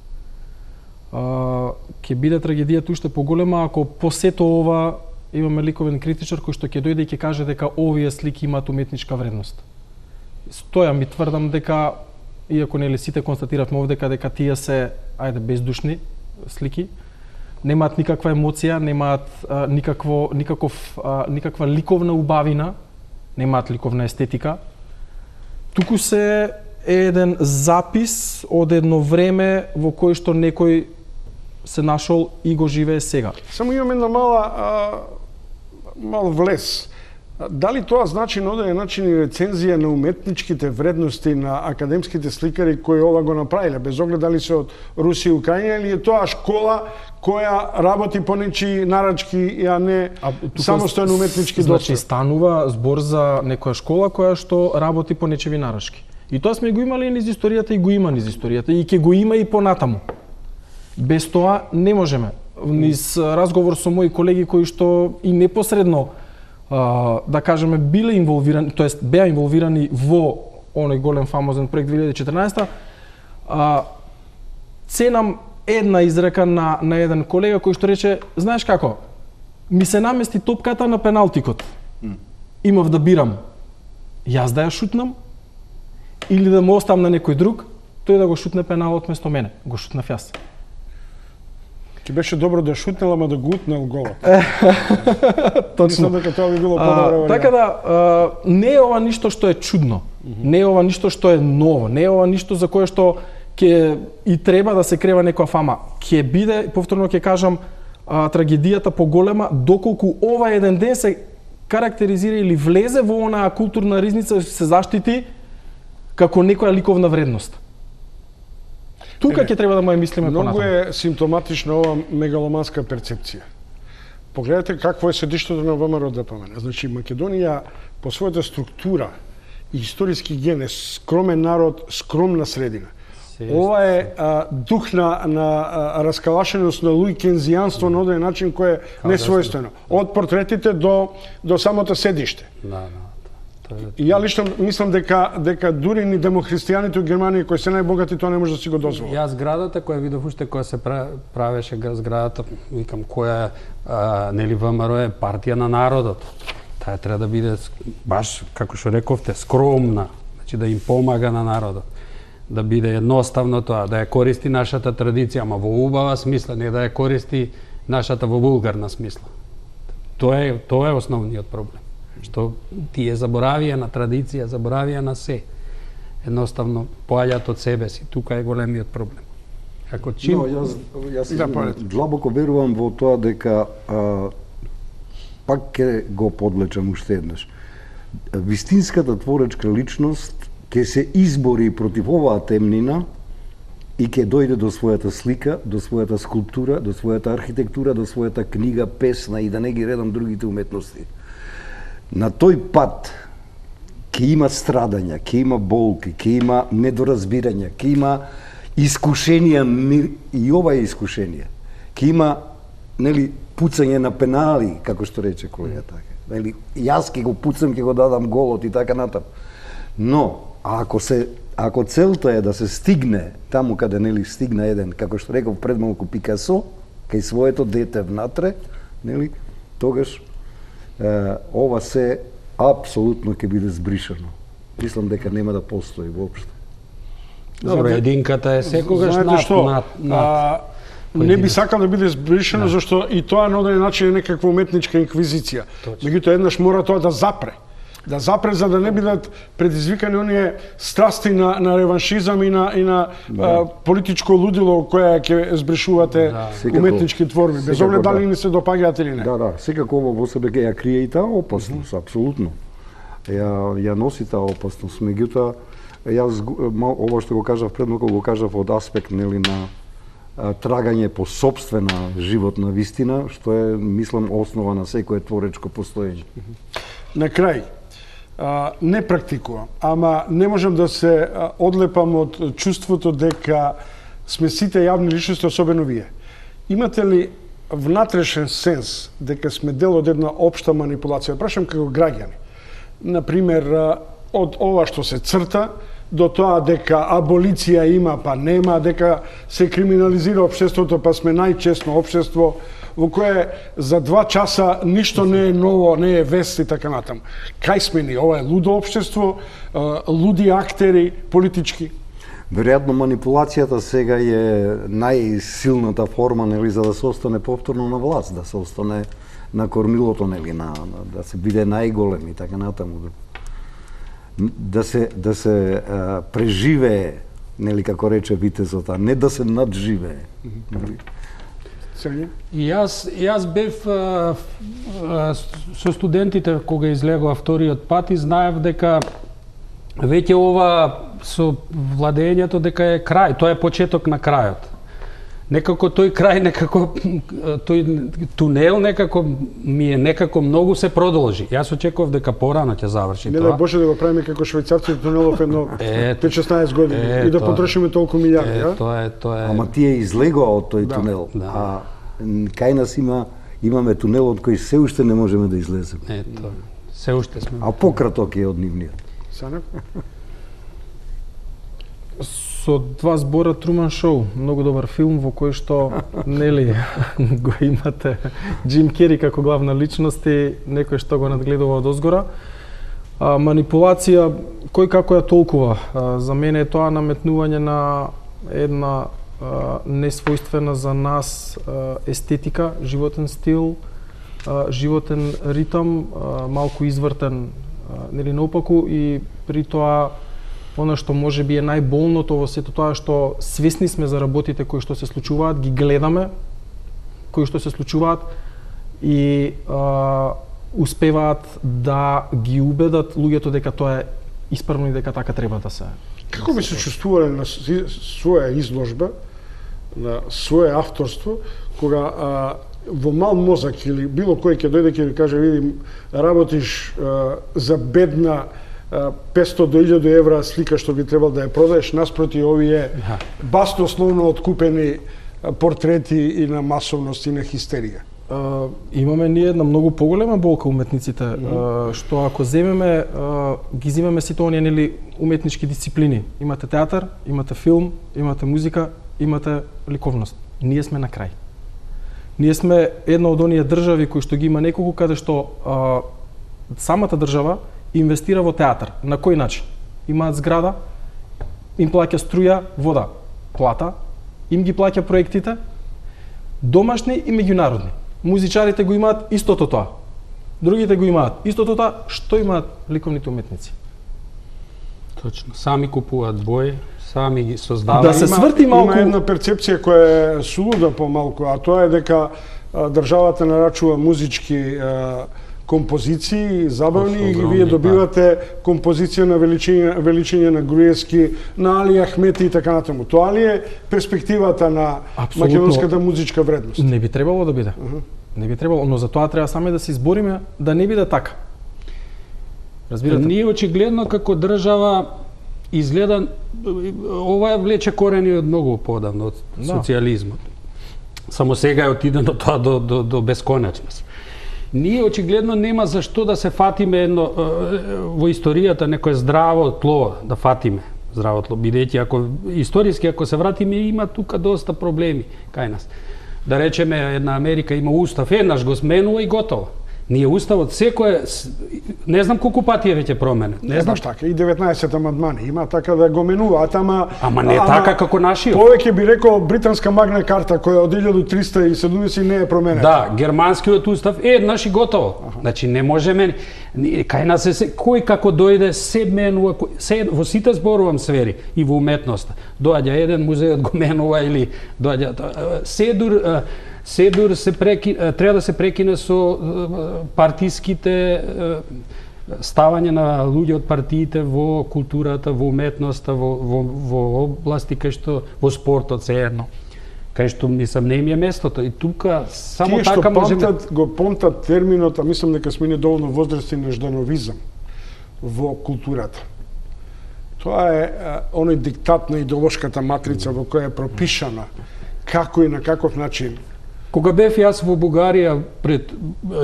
Ќе биде трагедијата уште поголема ако по сето ова имаме ликовен критичар кој што ќе дојде и ќе каже дека овие слики имаат уметничка вредност. Стојам и тврдам дека, иако нели сите констатиравме овдека дека тие се, бездушни слики, немаат никаква емоција, немаат никаква ликовна убавина, немаат ликовна естетика. Туку се еден запис од едно време во кој што некој се нашол и го живее сега. Само имам една мал влез. Дали тоа значи на одреден начин и рецензија на уметничките вредности на академските сликари кои ова го направиле, без оглед дали се од Русија и Украина, или е тоа школа која работи по нечии нарачки, а не самостојно уметнички доцор? Значи станува збор за некоја школа која што работи по нечеви нарачки. И тоа сме го имали и низ историјата и го има низ историјата и ќе го има и понатаму. Без тоа не можеме. Низ разговор со мои колеги кои што и непосредно да кажеме биле инволвирани, тоест беа инволвирани во оној голем фамозен проект 2014, ценам една изрека на еден колега кој што рече, знаеш како, ми се намести топката на пеналтикот. Имав да бирам јас да ја шутнам или да му оставам на некој друг, тој да го шутне пеналот вместо мене. Го шутнав јас. Ти беше добро да шутнел, ама да го утнел голот. Точно. Мислам дека тоа би било подобра варијанта. Така да, не е ова ништо што е чудно. Не е ова ништо што е ново. Не е ова ништо за кое што ќе и треба да се крева некоја фама. Ќе биде, повторно ќе кажам, трагедијата поголема доколку ова еден ден се карактеризира или влезе во онаа културна ризница, се заштити како некоја ликовна вредност. Тука ќе треба да му ја мислиме понатаму. Многу е симптоматична ова мегаломанска перцепција. Погледнете какво е седиштето на ВМРО ДПМН. Значи Македонија по својата структура и историски ген е скромен народ, скромна средина. Ова е дух на раскалашеност на луикензијанство на одреден начин кој е несвојствено. Од портретите до самото седиште. И ја лично мислам дека дури ни демохристијаните у Германија кои се најбогати тоа не може да си го дозволи. Јас зградата која видов уште која се правеше зградата, викам која нели ВМРО е партија на народот. Таа треба да биде баш како што рековте скромна, значи да им помага на народот. Да биде едноставно тоа, да ја користи нашата традиција, ама во убава смисла, не да ја користи нашата во вулгарна смисла. Тоа е основниот проблем. Што тие заборавија на традиција, заборавија на се. Едноставно поаѓаат од себе си. Тука е големиот проблем. Ако чим... Јас длабоко верувам во тоа дека пак ќе го подлечам уште еднаш. Вистинската творечка личност ќе се избори против оваа темнина и ќе дојде до својата слика, до својата скулптура, до својата архитектура, до својата книга, песна и да не ги редам другите уметности. На тој пат ќе има страдања, ќе има болки, ќе има недоразбирања, ќе има искушенија, и ова е искушение. Ќе има, нели, пуцање на пенали, како што рече колега така. Нели, јас ќе го пуцам, ќе го дадам голот и така натаму. Но ако ако целта е да се стигне таму каде нели стигна еден, како што реков пред малку Пикасо, кај своето дете внатре, нели, тогаш ова се апсолутно ќе биде збришано. Мислам дека нема да постои воопшто. Добро, единката е секогаш над. Не би сакал да биде збришено, зашто и тоа на одреден начин е некаква уметничка инквизиција. Меѓутоа еднаш мора тоа да запре. Да запре за да не бидат предизвикани оние страсти на реваншизам и на политичко лудило која ќе збришувате уметнички творби, без оглед дали ни се допаѓаат или не. Да, секако ова во себе ќе ја крие и таа опасност, апсолутно. Ја носи таа опасност, меѓутоа јас ова што го кажав предмалку го кажав од аспект нели на трагање по сопствена животна вистина, што е, мислам, основа на секое творечко постоење. На крај, не практикувам, ама не можам да се одлепам од чувството дека сме сите јавни личности, особено вие. Имате ли внатрешен сенс дека сме дел од една општа манипулација? Прашам како граѓани. Например, од ова што се црта, до тоа дека аболиција има па нема, дека се криминализира општеството па сме најчестно општество во кое за 2 часа ништо не е ново, не е вест и така натаму. Кај сме ни? Ова е лудо општество, луди актери, политички? Веројатно манипулацијата сега е најсилната форма, нели, за да се остане повторно на власт, да се остане на кормилото, нели, да се биде најголем и така натаму. Да се преживее, нели, како рече витезот, а не да се надживее. И јас бев со студентите кога излегува вториот пат и знаев дека веќе ова со владењето дека е крај, тоа е почеток на крајот. Некако тој крај, некако тој тунел некако ми е некако многу се продолжи. Јас очекував дека порано ќе заврши тоа. Не дай Боже да го правиме како швајцарците тунелов едно 5-16 години и да потрошиме толку милиарди, Тоа е. Ама тие излегоа од тој тунел, а кај нас имаме тунел од кој се уште не можеме да излеземе. Ето, се уште сме. А пократок е од нивниот. Санев? Со 2 збора Труман Шоу, многу добар филм во кој што нели го имате Джим Кери како главна личност и некој што го надгледува од озгора. Манипулација, кој како ја толкува? За мене е тоа наметнување на една несвојствена за нас естетика, животен стил, животен ритам, малку извртен, нели наопаку и при тоа она што може би е најболното во сето тоа што свесни сме за работите кои што се случуваат, ги гледаме, кои што се случуваат и успеваат да ги убедат луѓето дека тоа е исправно и дека така треба да се. Како би се чувствувале на своја изложба, на свое авторство, кога во мал мозак или било кој ќе дојде ќе ви каже, види, работиш за бедна 500 до 1000 евра слика што би требал да ја продаеш, наспроти овие баснословно откупени портрети и на масовност и на хистерија. Имаме ние една многу поголема болка уметниците, што ако земеме, ги земеме сите оние нели уметнички дисциплини. Имате театар, имате филм, имате музика, имате ликовност. Ние сме на крај. Ние сме една од оние држави кои што ги има неколку каде што самата држава инвестира во театар. На кој начин? Имаат зграда, им плаќа струја, вода, плата, им ги плаќа проектите, домашни и меѓународни. Музичарите го имаат истото тоа. Другите го имаат истото тоа, што имаат ликовните уметници. Точно. Сами купуваат бои, сами ги создаваат. Да се сврти малку. Има една перцепција која е сулуда помалку, а тоа е дека државата нарачува музички композиции, забавни, и вие добивате композиција на величиња на Груевски, на Али Ахмети и така натаму. Тоа ли е перспективата на македонската музичка вредност? Не би требало да биде. Не би требало, но за тоа треба сами да се избориме да не биде така. Разбирате? Ние очигледно како држава изгледа ова влече корени од многу подавно од социјализмот. Само сега е отидено тоа до бесконечност. Ние очигледно нема зашто да се фатиме едно во историјата некое здраво тло да фатиме. здравотло, бидејќи ако историски ако се вратиме има тука доста проблеми кај нас. Да речеме една Америка има устав, еднаш го сменува и готово. Ние уставот секој не знам колку пати е веќе променет. Не знам така, и 19 амандмани има така да го менуваат, ама не така како нашиот. Повеќе би рекол британска магна карта која од 1370 не е променета. Да, германскиот устав еднаш и готово. Значи не можеме кај нас кој како дојде се менува, во сите зборувам сфери и во уметноста. Доаѓа еден музејот го менува или доаѓа Седур треба да се прекине со партиските ставање на луѓе од партиите во културата, во уметноста, во области кај што во спортот се едно. Кај што мислам не им е местото и тука само Тие така можеме го помтат терминот, а мислам дека сме доволно возрасти на ждановизам во културата. Тоа е оној диктат на идеолошката матрица во која е пропишана како и на каков начин. Кога бев јас во Бугарија пред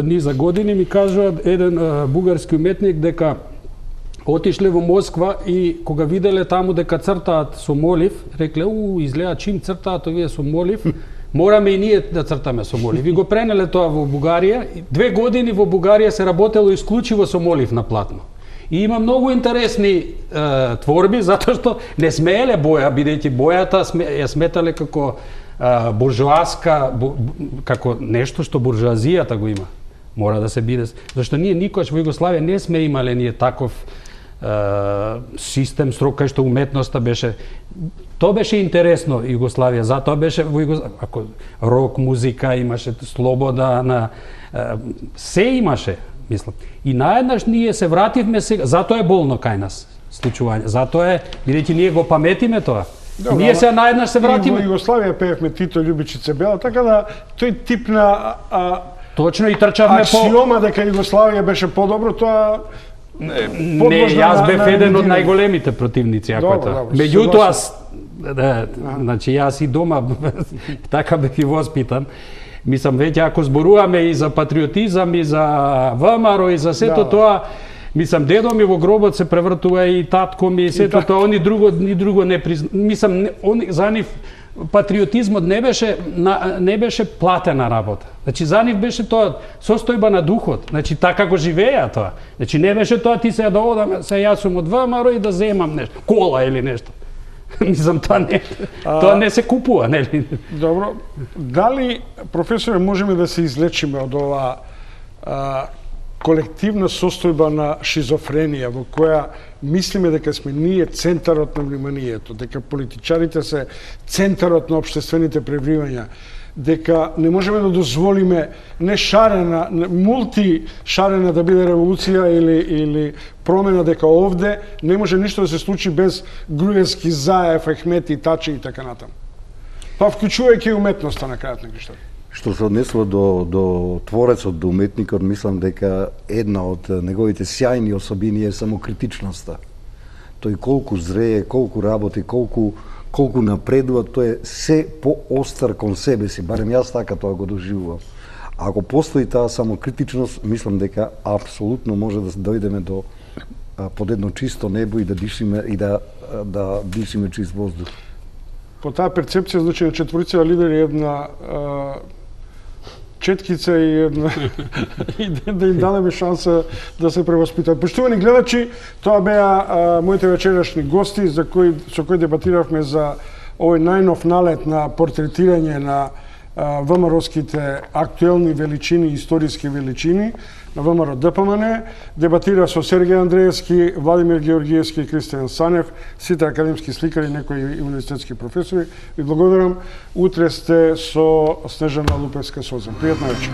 низа години, ми кажува еден бугарски уметник дека отишле во Москва и кога виделе таму дека цртаат со молив, рекле, изгледа чим цртаат овие со молив, мораме и ние да цртаме со молив. И го пренеле тоа во Бугарија. 2 години во Бугарија се работело исклучиво со молив на платно. И има многу интересни творби, затоа што не смееле боја, бидејќи бојата ја сметале како буржуаска, како нешто што буржуазијата го има. Мора да се биде. Зашто ние никогаш во Југославија не сме имале ние таков систем строг кај што уметноста беше. Тоа беше интересно Југославија, затоа беше во Југославија, ако рок музика имаше, слобода на се имаше, мислам. И наеднаш ние се вративме сега, затоа е болно кај нас случување. Затоа е, бидејќи ние го паметиме тоа. Добро, ние се наеднаш се вратиме. Во Југославија пеевме Тито, Љубичице Бела, така да тој тип на точно и трчавме аксиома дека Југославија беше подобро, тоа не, јас бев еден од најголемите противници, ако е тоа. Меѓутоа, значи јас и дома така бев и воспитан. Мислам, веќе ако зборуваме и за патриотизам, и за ВМРО, и за сето тоа, мислам, дедо ми во гробот се превртува и татко ми, и сето тоа, они друго не мислам, за нив патриотизмот не беше платена работа. Значи за нив беше тоа состојба на духот. Значи така го живееа тоа. Значи не беше тоа ти се да одам, се јас сум од ВМРО и да земам нешто, кола или нешто. Мислам, тоа не се купува, нели? Добро. Дали, професоре, можеме да се излечиме од ова колективна состојба на шизофренија во која мислиме дека сме ние центарот на вниманието, дека политичарите се центарот на општествените пребивања, дека не можеме да дозволиме не шарена, мултишарена да биде револуција или промена, дека овде не може ништо да се случи без Груевски, Заев, Ахмети, Тачи и така натаму. Па вклучувајќи и уметноста на крајот на криштата. Што се однесува до творецот, до уметникот, мислам дека една од неговите сјајни особини е самокритичноста. Тој колку зрее, колку работи, колку напредува, тој е се поостар кон себе си, барем јас така тоа го доживувам. Ако постои таа самокритичност, мислам дека апсолутно може да дојдеме до под едно чисто небо и да дишиме да дишиме чист воздух. По таа перцепција, значи, на четворица лидери една четкица и една и да им дадеме шанса да се превоспитат. Поштувани гледачи, тоа беа моите вечерашни гости со кои дебатиравме за овој најнов налет на портретирање на ВМРО-ските актуелни величини, историски величини на ВМРО ДПМН. Дебатира со Сергеј Андреевски, Владимир Георгиевски и Кристијан Санев, сите академски сликари, некои универзитетски професори. Ви благодарам. Утре сте со Снежана Лупевска Соза. Пријатна вечер.